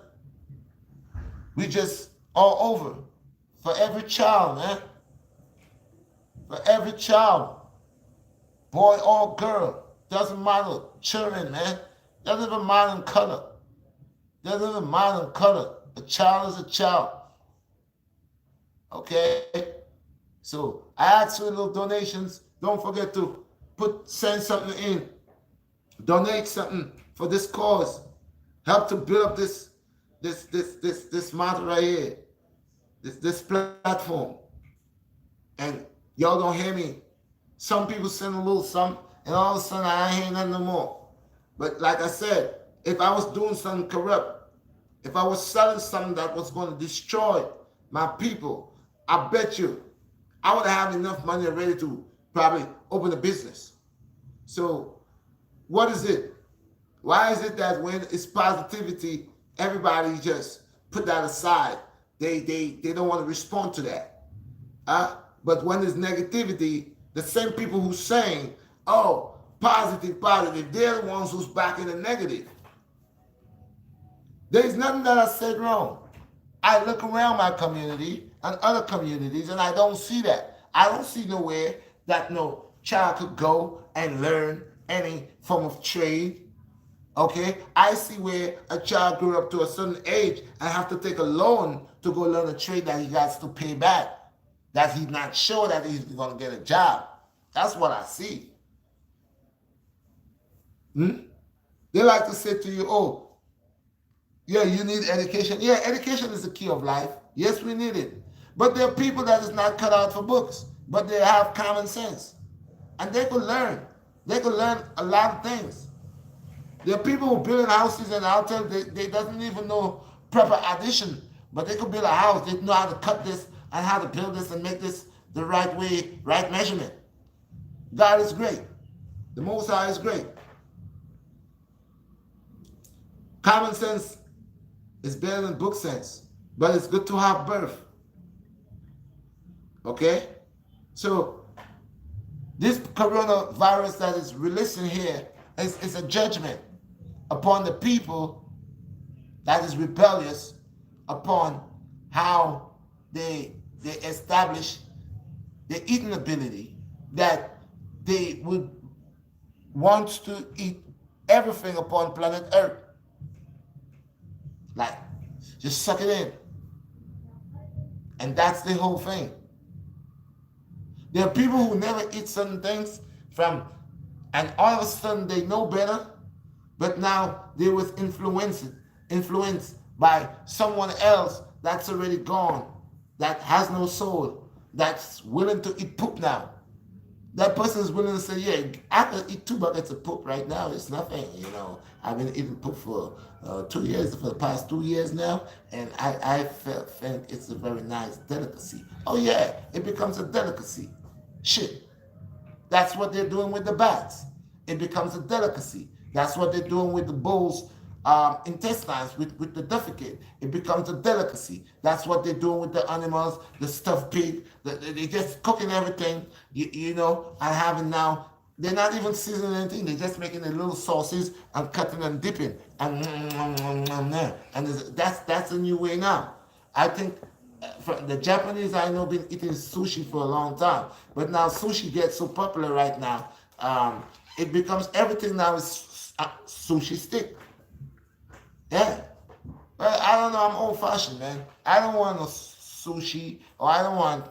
we just all over. For every child, man. For every child. Boy or girl, doesn't matter. Children, man, doesn't even matter in color. Doesn't even matter in color. A child is a child. Okay? So I ask for little donations. Don't forget to send something in. Donate something for this cause. Help to build up this matter right here. This platform. And y'all don't hear me. Some people send a little something, and all of a sudden I ain't hearing nothing no more. But like I said, if I was doing something corrupt, if I was selling something that was going to destroy my people, I bet you I would have enough money ready to probably open a business. So what is it? Why is it that when it's positivity, everybody just put that aside? They don't want to respond to that. But when there's negativity, the same people who's saying, oh, positive, they're the ones who's backing the negative. There's nothing that I said wrong. I look around my community and other communities and I don't see that. I don't see nowhere that no child could go and learn any form of trade. Okay? I see where a child grew up to a certain age and have to take a loan to go learn a trade that he has to pay back. That he's not sure that he's going to get a job. That's what I see. They like to say to you, oh, yeah, you need education. Yeah, education is the key of life. Yes, we need it. But there are people that is not cut out for books, but they have common sense. And they could learn. They could learn a lot of things. There are people who build houses and hotels, they doesn't even know proper addition, but they could build a house. They know how to cut this and how to build this and make this the right way, right measurement. God is great. The Most High is great. Common sense It's better than book sense. But it's good to have birth. Okay? So this coronavirus that is releasing here is a judgment upon the people that is rebellious upon how they establish the eating ability, that they would want to eat everything upon planet Earth. Like, just suck it in. And that's the whole thing. There are people who never eat certain things and all of a sudden they know better, but now they was influenced by someone else that's already gone, that has no soul, that's willing to eat poop now. That person is willing to say, yeah, I can eat 2 buckets of poop right now. It's nothing, you know. I've been eating poop for 2 years, for the past 2 years now, and I think it's a very nice delicacy. Oh yeah, it becomes a delicacy. Shit. That's what they're doing with the bats. It becomes a delicacy. That's what they're doing with the bull's intestines, with the defecate. It becomes a delicacy. That's what they're doing with the animals, the stuffed pig. They're just cooking everything, you know, and having now, they're not even seasoning anything. They're just making the little sauces and cutting and dipping. And that's a new way now. I think from the Japanese, I know, been eating sushi for a long time, but now sushi gets so popular right now. It becomes everything now is sushi stick. Yeah, but I don't know. I'm old-fashioned, man. I don't want no sushi, or I don't want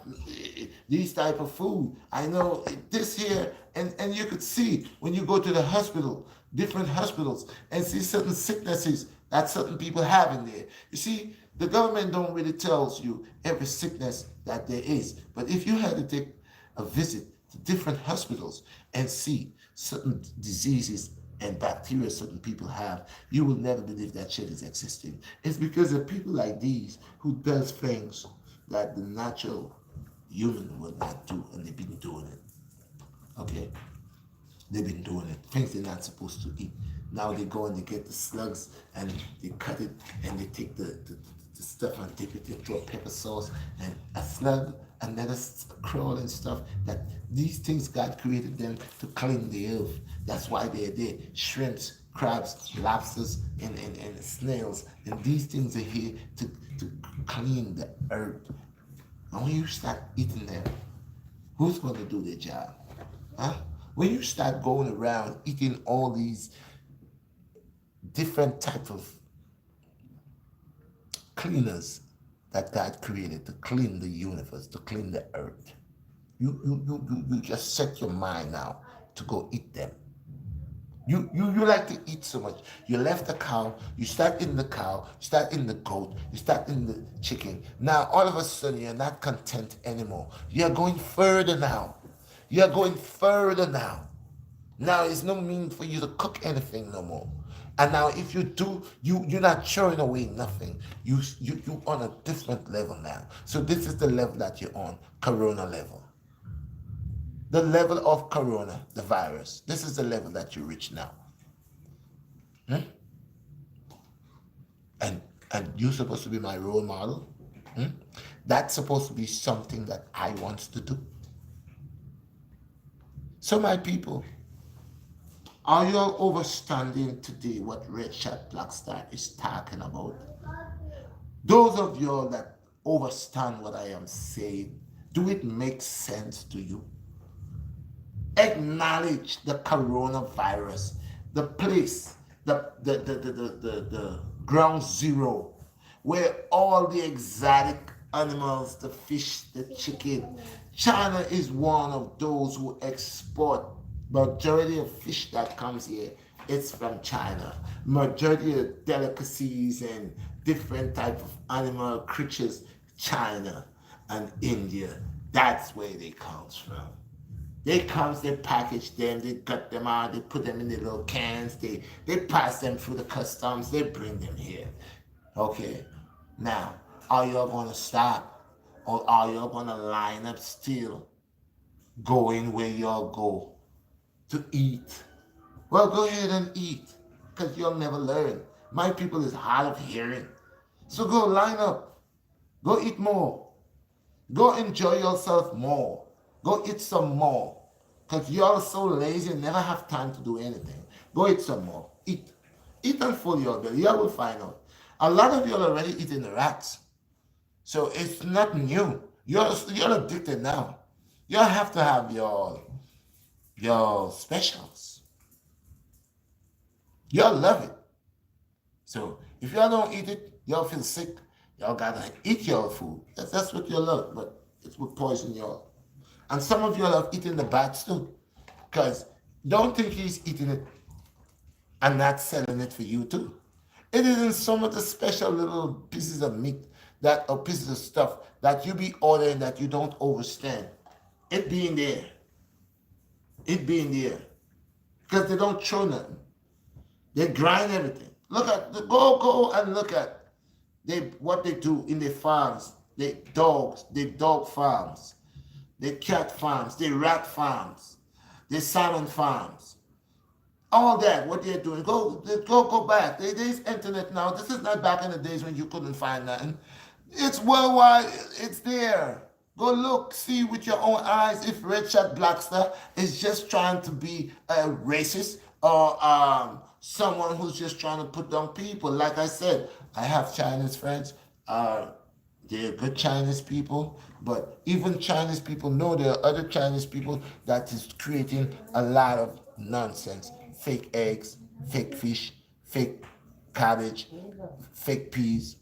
these type of food. I know this here, and you could see when you go to the hospital, different hospitals, and see certain sicknesses that certain people have in there. You see, the government don't really tells you every sickness that there is. But if you had to take a visit to different hospitals and see certain diseases and bacteria certain people have, you will never believe that shit is existing. It's because of people like these who does things that the natural human would not do, and they've been doing it. Okay? They've been doing it. Things they're not supposed to eat. Now they go and they get the slugs and they cut it and they take the stuff and dip it into a pepper sauce, and a slug, another crawl and stuff. That these things God created them to clean the earth. That's why they're there. Shrimps, crabs, lobsters, and snails. And these things are here to clean the earth. And when you start eating them, who's going to do their job? Huh? When you start going around eating all these different types of cleaners that God created to clean the universe, to clean the earth, you just set your mind now to go eat them. You like to eat so much. You left the cow, you start eating the cow, you start eating the goat, you start eating the chicken. Now all of a sudden you're not content anymore. You're going further now. You're going further now. Now it's no mean for you to cook anything no more. And now if you do, you're not throwing away nothing. You on a different level now. So this is the level that you're on, corona level. The level of corona, the virus. This is the level that you reach now. And you're supposed to be my role model. That's supposed to be something that I want to do. So my people, are you all understanding today what Redshot Blackstar is talking about? Those of you that understand what I am saying, do it make sense to you? Acknowledge the coronavirus, the place, the ground zero, where all the exotic animals, the fish, the chicken. China is one of those who export majority of fish that comes here. It's from China. Majority of delicacies and different type of animal creatures, China and India. That's where they comes from. They comes, they package them, they cut them out, they put them in the little cans, they pass them through the customs, they bring them here. Okay, now, are y'all gonna stop? Or are y'all gonna line up still, going where y'all go to eat? Well, go ahead and eat, because you'll never learn. My people is hard of hearing. So go line up. Go eat more. Go enjoy yourself more. Go eat some more. Because you're so lazy and never have time to do anything. Go eat some more. Eat. Eat and fill your belly. You will find out. A lot of you are already eating the rats. So it's not new. You're addicted now. You have to have your specials. You'll love it. So if y'all don't eat it, y'all feel sick. Y'all gotta eat your food. That's what you love, but it will poison y'all. And some of y'all have eaten the bats too. Because don't think he's eating it and not selling it for you too. It is in some of the special little pieces of meat that or pieces of stuff that you be ordering that you don't understand. It being there. It being there. Because they don't throw nothing. They grind everything. Look at go and look at what they do in their farms. They dog farms, they cat farms, they rat farms, they salmon farms. All that what they're doing. Go back. There's internet now. This is not back in the days when you couldn't find nothing. It's worldwide. It's there. Go look, see with your own eyes if Redshot Blackstar is just trying to be a racist or someone who's just trying to put down people. Like I said, I have Chinese friends. They're good Chinese people, but even Chinese people know there are other Chinese people that is creating a lot of nonsense. Fake eggs, fake fish, fake cabbage, fake peas,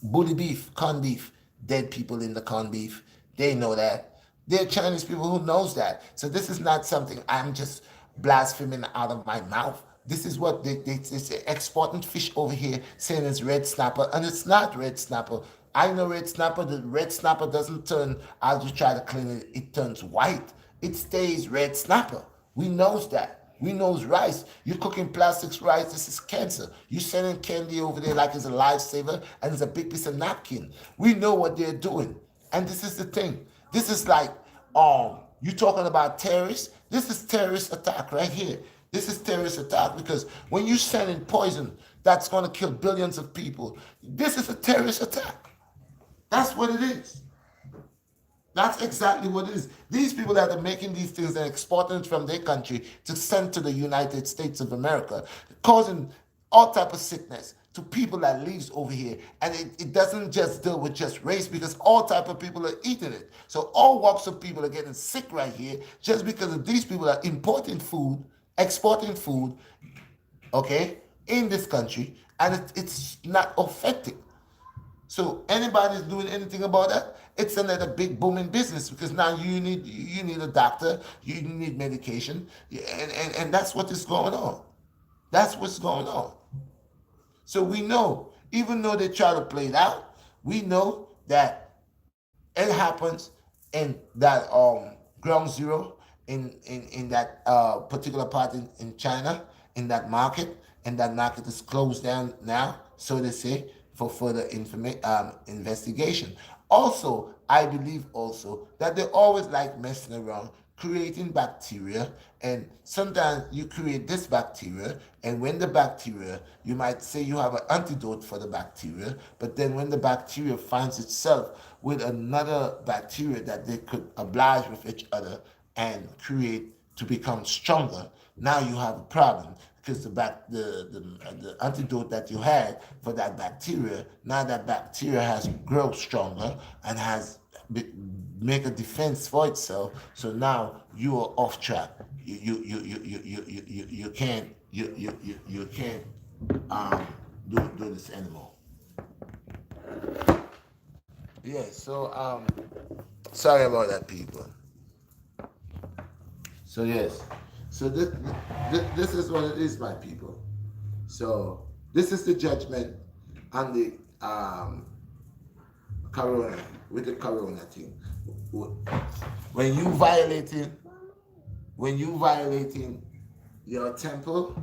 bully beef, corned beef, dead people in the corned beef. They know that. There are Chinese people who knows that. So this is not something I'm just blaspheming out of my mouth. This is what they say, exporting fish over here, saying it's red snapper, and it's not red snapper. I know red snapper. The red snapper doesn't turn, I'll just try to clean it, it turns white. It stays red snapper. We knows that. We knows rice. You're cooking plastics rice. This is cancer. You sending candy over there like it's a lifesaver and it's a big piece of napkin. We know what they're doing. And this is the thing. This is like, you talking about terrorists? This is terrorist attack right here. This is terrorist attack because when you send in poison that's going to kill billions of people, this is a terrorist attack. That's what it is. That's exactly what it is. These people that are making these things and exporting it from their country to send to the United States of America, causing all type of sickness to people that lives over here. And it doesn't just deal with just race because all type of people are eating it. So all walks of people are getting sick right here just because of these people are importing food, exporting food, okay, in this country, and it's not effective. So anybody's doing anything about that, it's another big booming business because now you need a doctor, you need medication, and that's what is going on. That's what's going on. So we know, even though they try to play it out, we know that it happens in that ground zero in that particular part in China, in that market, and that market is closed down now, so they say, for further investigation. Also, I believe also that they always like messing around, creating bacteria, and sometimes you create this bacteria, and when the bacteria, you might say you have an antidote for the bacteria, but then when the bacteria finds itself with another bacteria that they could oblige with each other and create to become stronger, now you have a problem because the antidote that you had for that bacteria, now that bacteria has grown stronger and has make a defense for itself. So now you are off track. You can't do this anymore. Yeah. So sorry about that, people. So yes. So this is what it is, my people. So this is the judgment on the corona, with the corona thing. When you violating your temple,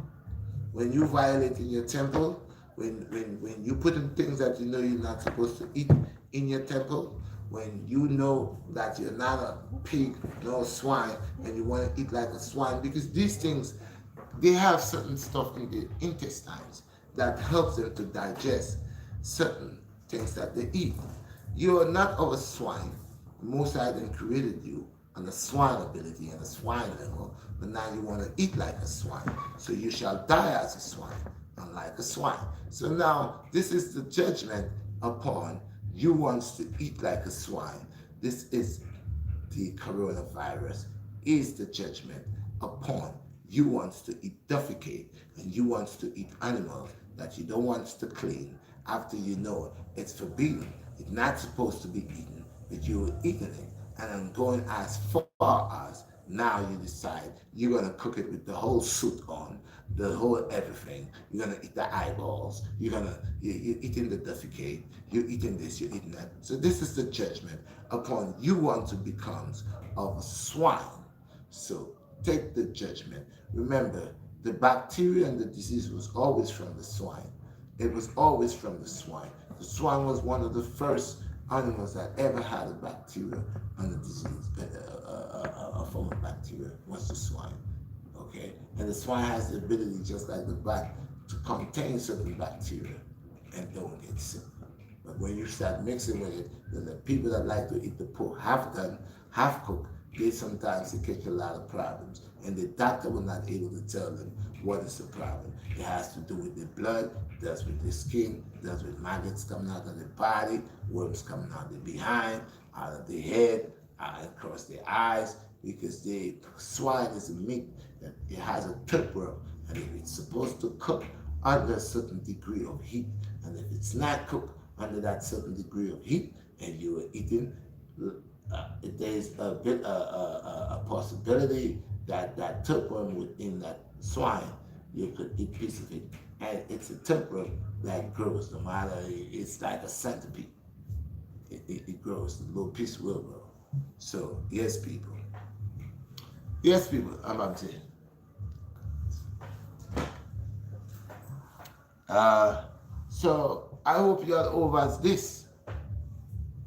when you violating your temple, when you putting things that you know you're not supposed to eat in your temple, when you know that you're not a pig nor a swine and you want to eat like a swine, because these things, they have certain stuff in the intestines that helps them to digest. certain things that they eat. You are not of a swine. Most High then created you on the swine ability and the swine level, but now you want to eat like a swine. So you shall die as a swine, unlike a swine. So now this is the judgment upon you wants to eat like a swine. This is the coronavirus, is the judgment upon you wants to eat defecate and you wants to eat animals that you don't want to clean after you know it's forbidden. It's not supposed to be eaten, but you're eating it. And I'm going as far as now you decide you're going to cook it with the whole suit on, the whole everything. You're going to eat the eyeballs. You're eating the defecate. You're eating this, you're eating that. So this is the judgment upon you want to become of a swine. So take the judgment. Remember, the bacteria and the disease was always from the swine. It was always from the swine. The swine was one of the first animals that ever had a bacteria and a disease, a form of bacteria was the swine. Okay? And the swine has the ability, just like the bat, to contain certain bacteria and don't get sick. But when you start mixing with it, then the people that like to eat the pork half done, half cooked, they sometimes catch a lot of problems. And the doctor was not able to tell them what is the problem. It has to do with the blood, does with the skin, does with maggots coming out of the body, worms coming out the behind, out of the head, across the eyes, because the swine is a meat that it has a tapeworm, and if it's supposed to cook under a certain degree of heat, and if it's not cooked under that certain degree of heat, and you are eating, there's a possibility that that tapeworm within that swine, you could eat a piece of it, and it's a tapeworm that grows. No matter, it's like a centipede. It grows. The little piece will grow. So yes, people. Yes, people. I'm saying. So I hope you are over this,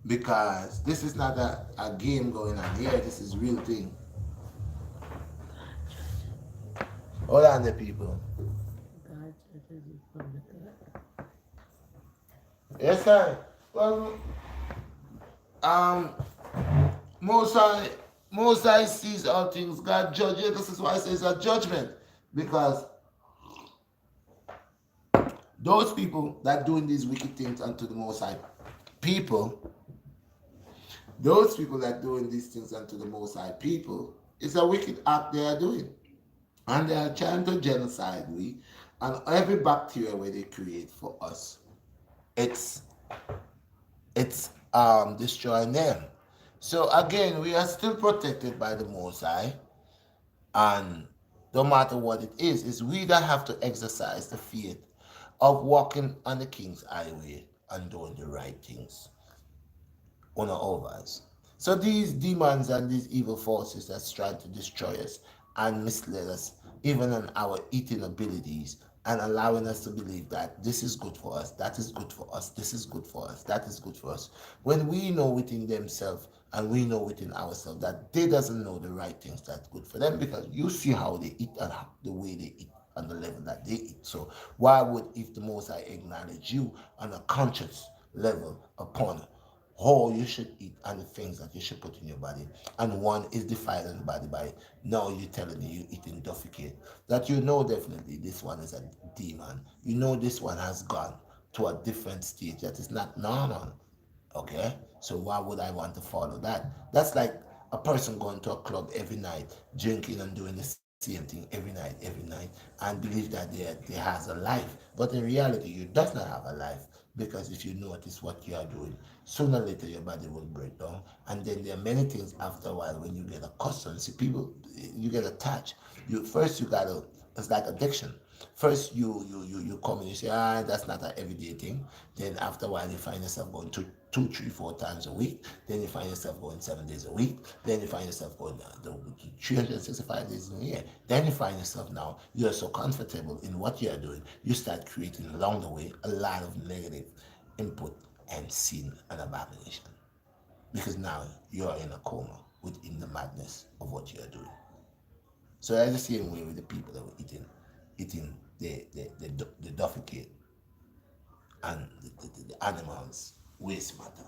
because this is not a game going on here. This is real thing. Hold on, the people. Yes, sir. Well, Most High sees all things. God judges. This is why I say it's a judgment, because those people that doing these wicked things unto the Most High people, those people that doing these things unto the Most High people, it's a wicked act they are doing. And they are trying to genocide we, and every bacteria where they create for us, it's destroying them. So again, we are still protected by the Most High, and no matter what it is, it's we that have to exercise the faith of walking on the King's highway and doing the right things on our overs. So these demons and these evil forces that's trying to destroy us and mislead us, even on our eating abilities, and allowing us to believe that this is good for us, that is good for us, this is good for us, that is good for us. When we know within themselves and we know within ourselves that they doesn't know the right things that's good for them, because you see how they eat and the way they eat on the level that they eat. So why would, if the Most High acknowledge you on a conscious level upon how you should eat and the things that you should put in your body, and one is defiling the body by now you telling me you eating defecate, that you know definitely this one is a demon, you know this one has gone to a different stage that is not normal. Okay, so why would I want to follow that? That's like a person going to a club every night, drinking and doing the same thing every night, and believe that they has a life. But in reality, you does not have a life, because if you notice what you are doing, sooner or later your body will break down, and then there are many things after a while when you get accustomed. See, people, you get attached. You gotta. It's like addiction. First, you come and you say, that's not an everyday thing. Then after a while, you find yourself going to 2, 3, 4 times a week. Then you find yourself going 7 days a week. Then you find yourself going 365 days in a year. Then you find yourself now, you're so comfortable in what you're doing. You start creating along the way a lot of negative input and sin and abomination. Because now you're in a coma within the madness of what you're doing. So that's the same way with the people that were eating the defecate and the animals, waste matter.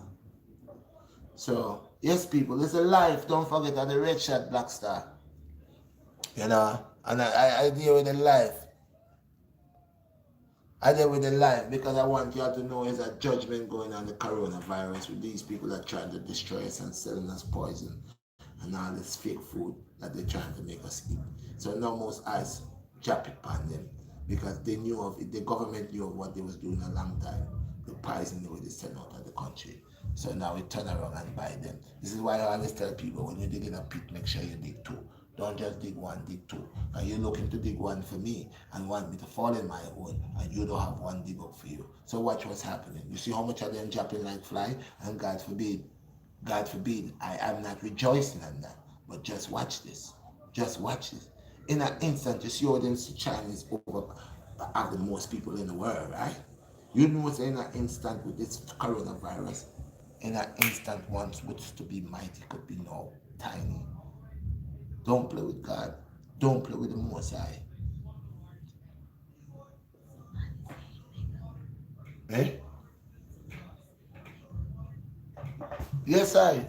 So, yes, people, it's a life. Don't forget that the Redshot Blackstar. You know, and I deal with the life. I deal with the life because I want you all to know there's a judgment going on the coronavirus with these people that are trying to destroy us and selling us poison and all this fake food that they're trying to make us eat. So now most eyes drop it upon them because they knew of it, the government knew of what they was doing a long time. The poison they were sent out of the country. So now we turn around and buy them. This is why I always tell people when you dig in a pit, make sure you dig two. Don't just dig one, dig two. And you're looking to dig one for me and want me to fall in my own, and you don't have one dig up for you. So watch what's happening. You see how much of them dropping like fly, and God forbid, I am not rejoicing on that. But just watch this. Just watch this. In an instant, you see all them Chinese over are the most people in the world, right? You know what's in an instant with this coronavirus? In an instant, once which to be mighty could be now tiny. Don't play with God. Don't play with the Most High. Eh? Yes, I.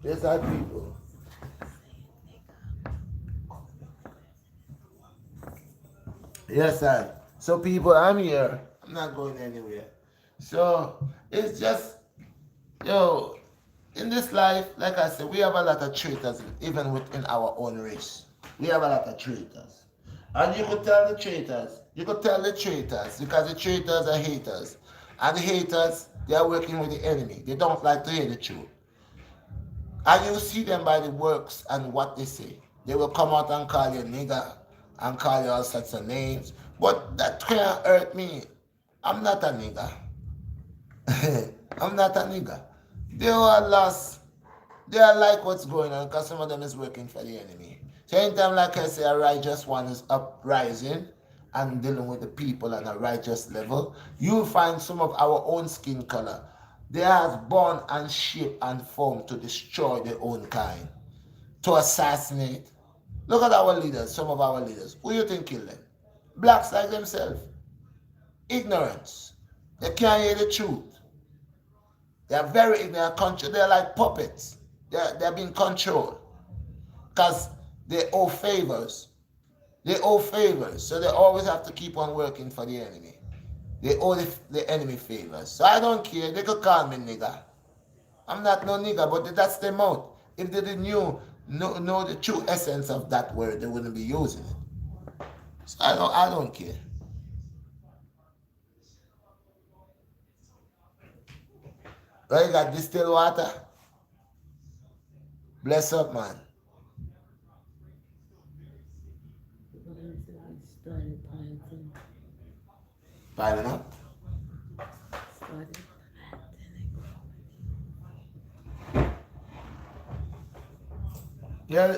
Yes, I, people. Yes, I. So, people, I'm here. I'm not going anywhere. So, it's just, yo, in this life, like I said, we have a lot of traitors, even within our own race. We have a lot of traitors. And you could tell the traitors, because the traitors are haters. And the haters, they are working with the enemy. They don't like to hear the truth. And you see them by the works and what they say. They will come out and call you nigger and call you all sorts of names. But that can't hurt me. I'm not a nigger. I'm not a nigger. They are lost. They are like what's going on because some of them is working for the enemy. So anytime, like I say, a righteous one is uprising and dealing with the people on a righteous level, you'll find some of our own skin color. They are born and shaped and formed to destroy their own kind, to assassinate. Look at our leaders, some of our leaders. Who you think killed them? Blacks like themselves. Ignorance. They can't hear the truth. They are very ignorant. They're like puppets. They're being controlled because they owe favors. They owe favors, so they always have to keep on working for the enemy. They owe the enemy favors. So I don't care. They could call me nigger. I'm not no nigger, but that's their mouth. If they didn't know the true essence of that word, they wouldn't be using it. So I don't care. Well, you got distilled water. Bless up, man. Piling up? Yeah,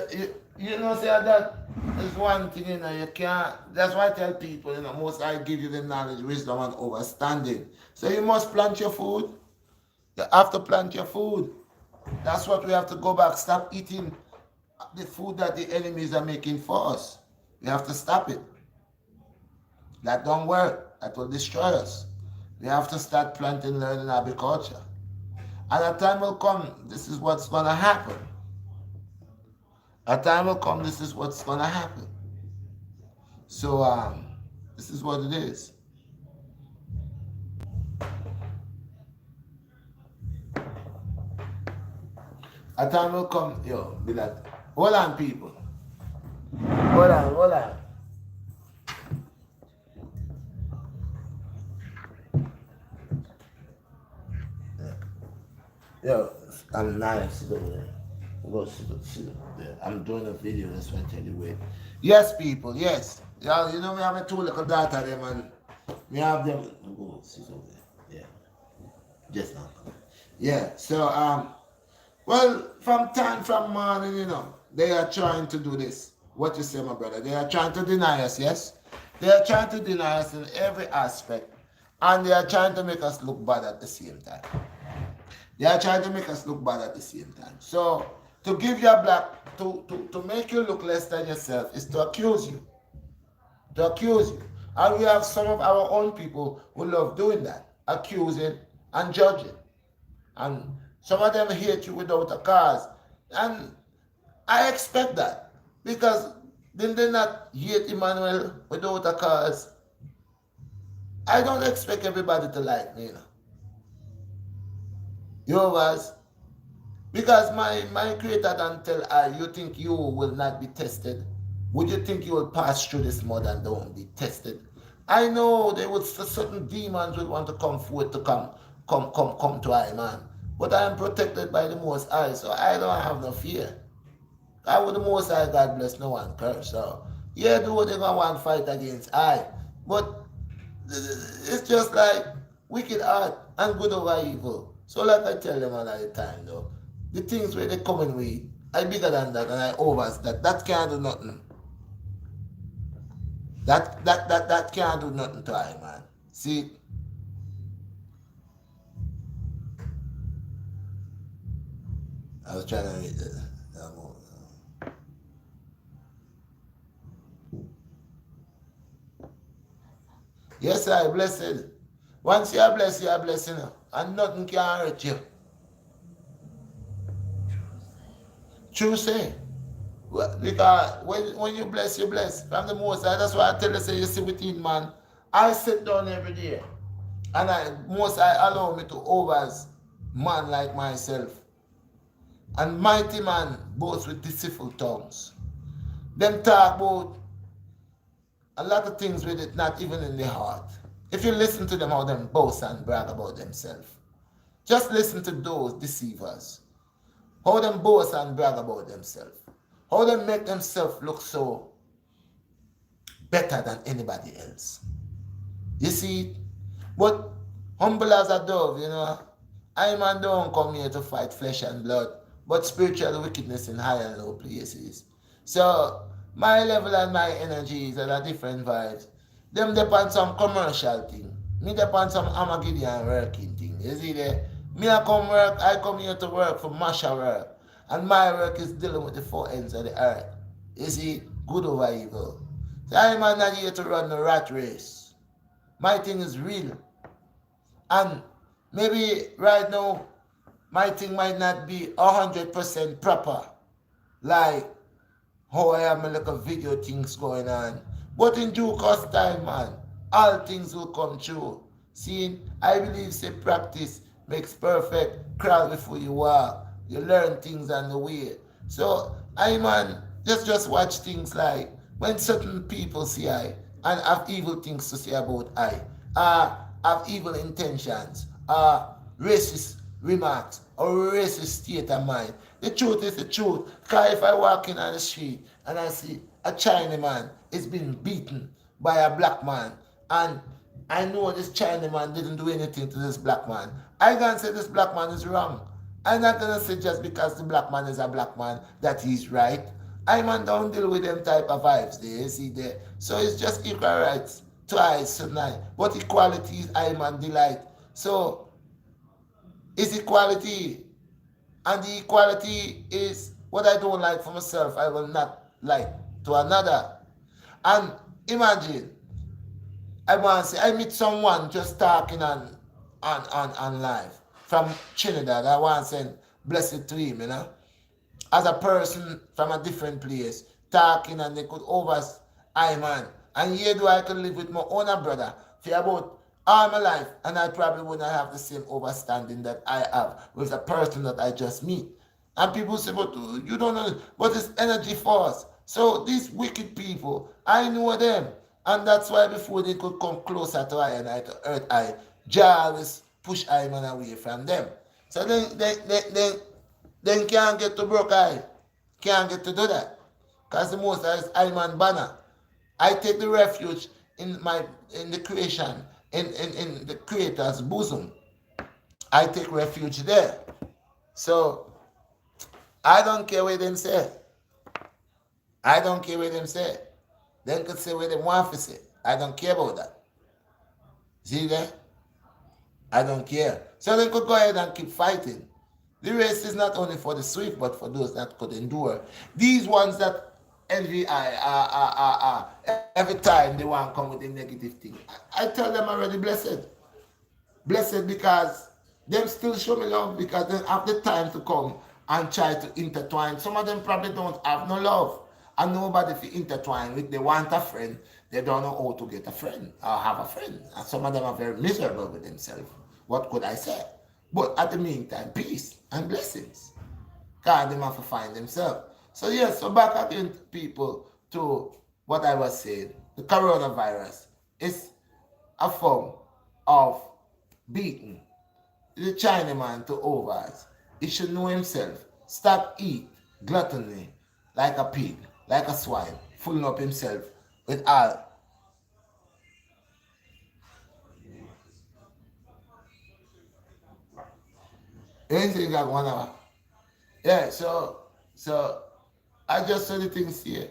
you know, say that is one thing, you know, you can't, that's why I tell people, you know, most I give you the knowledge, wisdom, and understanding. So you must plant your food. You have to plant your food. That's what we have to go back. Stop eating the food that the enemies are making for us. We have to stop it. That don't work. That will destroy us. We have to start planting, learning agriculture. And a time will come, this is what's going to happen. A time will come, this is what's going to happen. So, this is what it is. A time will come, yo, be like, hold on, people. Hold on. Yo, I'm nice. Sit over there. Go sit there. I'm doing a video, that's why I tell you wait. Yes, people, yes. Yeah, you know me have a two little daughter them and me have them. Go sit over there. Yeah. Just now. Yeah, so well, from morning, you know, they are trying to do this. What you say, my brother? They are trying to deny us, yes? They are trying to deny us in every aspect. And they are trying to make us look bad at the same time. They are trying to make us look bad at the same time. So, to give you a black, to make you look less than yourself is to accuse you. To accuse you. And we have some of our own people who love doing that. accusing, and judging. And some of them hate you without a cause. And I expect that. Because then they not hate Emmanuel without a cause. I don't expect everybody to like me. You know what? Because my creator don't tell I, you think you will not be tested? Would you think you will pass through this mud and don't be tested? I know there would certain demons will want to come forward to come to I, man. But I am protected by the Most High, so I don't have no fear. I with the Most High, God bless, no one curse. So yeah, do what they gonna want to fight against I. But it's just like wicked heart and good over evil. So like I tell them all the time though, the things where they coming with, I bigger than that and I overs that. That can't do nothing. That can't do nothing to I, man. See, I was trying to read that. Yes, I blessed. Once you are blessed, you are blessed, you know, and nothing can hurt you. True say. Well, because when you bless, you bless. From the Most High, that's why I tell you, say, you see within, man. I sit down every day, and Most High allow me to overs man like myself. And mighty man boasts with deceitful tongues. Them talk about a lot of things with it not even in their heart. If you listen to them, how them boast and brag about themselves. Just listen to those deceivers. How them boast and brag about themselves. How they make themselves look so better than anybody else. You see? But humble as a dove, you know. I man don't come here to fight flesh and blood, but spiritual wickedness in high and low places. So my level and my energies are a different vibes. Them depend some commercial thing. Me depend some Armageddon working thing. You see there? Me I come here to work for Masha work. And my work is dealing with the four ends of the earth. You see, good over evil. So I'm not here to run the rat race. My thing is real. And maybe right now, my thing might not be 100% proper. Like how I have my little video things going on. But in due course time, man, all things will come true. See, I believe say practice makes perfect. Crawl before you walk. You learn things on the way. So I man, just watch things like when certain people see I and have evil things to say about I, have evil intentions, racist remarks, or racist state of mind. The truth is the truth. Because if I walk in on the street and I see a Chinaman is being beaten by a black man, and I know this Chinaman didn't do anything to this black man, I can say this black man is wrong. I'm not gonna say just because the black man is a black man that he's right. I man don't deal with them type of vibes there, you see there. So it's just equal rights twice tonight. But equality is I man delight. So it's equality. And the equality is what I don't like for myself, I will not like to another. And imagine, I want to say I meet someone just talking on live from Trinidad. I want to say blessed to him, you know. As a person from a different place, talking and they could I man. And here do I could live with my own brother for about all my life, and I probably wouldn't have the same overstanding that I have with a person that I just meet. And people say, but you don't know, but it's energy force. So these wicked people, I know them. And that's why before they could come closer to I and I to earth I, Jah always push I man away from them. So then can't get to broke eye. Can't get to do that. Because the most is I man banner. I take the refuge in the creation, in the creator's bosom. I take refuge there. So I don't care what them say. I don't care what them say. They could say what they want to say. I don't care about that. See that? I don't care. So they could go ahead and keep fighting. The race is not only for the swift, but for those that could endure. These ones that envy every time they want to come with a negative thing. I tell them already blessed. Blessed because them still show me love because they have the time to come and try to intertwine. Some of them probably don't have no love. And nobody to intertwine with. They want a friend. They don't know how to get a friend or have a friend. And some of them are very miserable with themselves. What could I say? But at the meantime, peace and blessings. God, them have to find themselves. So yes, so back again, people, to what I was saying. The coronavirus is a form of beating the Chinaman to overs. He should know himself. Stop eat gluttony like a pig, like a swine, filling up himself with all. Anything like 1 hour. Yeah, so I just saw the things here.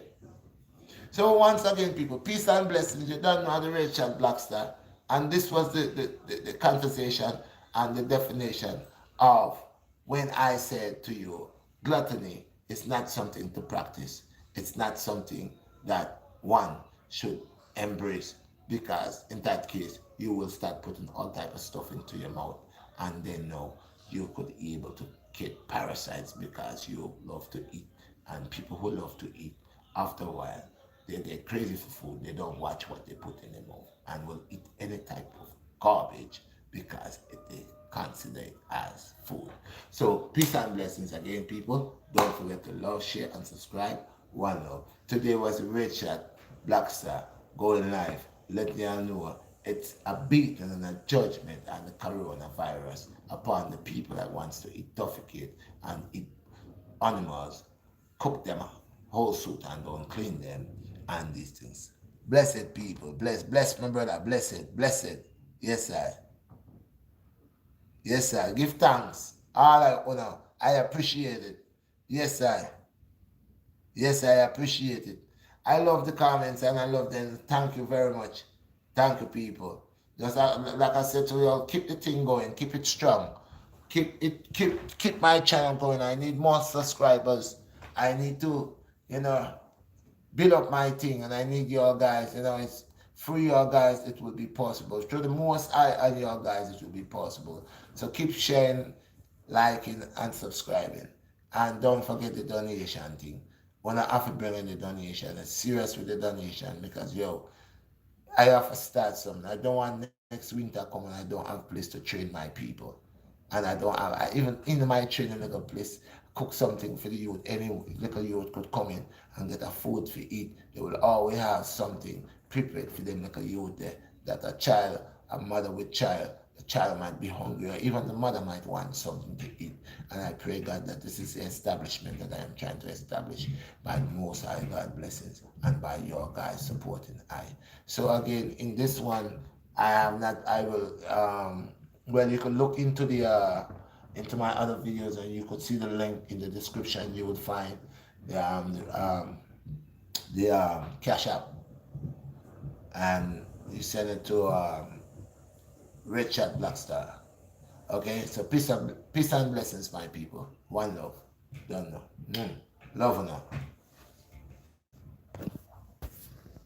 So once again, people, peace and blessings. You don't know how the Redshot Blackstar. And this was the conversation and the definition of when I said to you, gluttony is not something to practice. It's not something that one should embrace because in that case, you will start putting all type of stuff into your mouth and then now you could be able to get parasites because you love to eat. And people who love to eat, after a while, they're crazy for food. They don't watch what they put in their mouth and will eat any type of garbage because they consider it as food. So peace and blessings again, people. Don't forget to love, share, and subscribe. One love. Today was Redshot Blackstar going live. Let you know it's a beating and a judgment and the coronavirus upon the people that wants to eat toffee and eat animals, cook them whole suit and don't clean them and these things. Blessed people, bless my brother, blessed. Yes, sir. Yes, sir. Give thanks. All I honor. I appreciate it. Yes, sir. Yes, I appreciate it. I love the comments and I love them. Thank you very much. Thank you, people. Just like I said to you all, keep the thing going, keep it strong. Keep my channel going. I need more subscribers. I need to, you know, build up my thing and I need your guys, it's through your guys it will be possible. Through the most I and your guys it will be possible. So keep sharing, liking and subscribing. And don't forget the donation thing. When I have to bring in the donation, it's serious with the donation because I have to start something. I don't want next winter come and I don't have a place to train my people. And I don't have, even in my training little place, cook something for the youth. Any little youth could come in and get a food to eat. They will always have something prepared for them little youth there. That a mother with child, the child might be hungry or even the mother might want something to eat. And I pray God that this is the establishment that I am trying to establish by the Most High God blessings and by your guys supporting I. So again, in this one, I will well, you can look into my other videos and you could see the link in the description. You would find the Cash App and you send it to Redshot Blackstar. Okay, so peace and blessings, my people. One love. Don't know. Love now.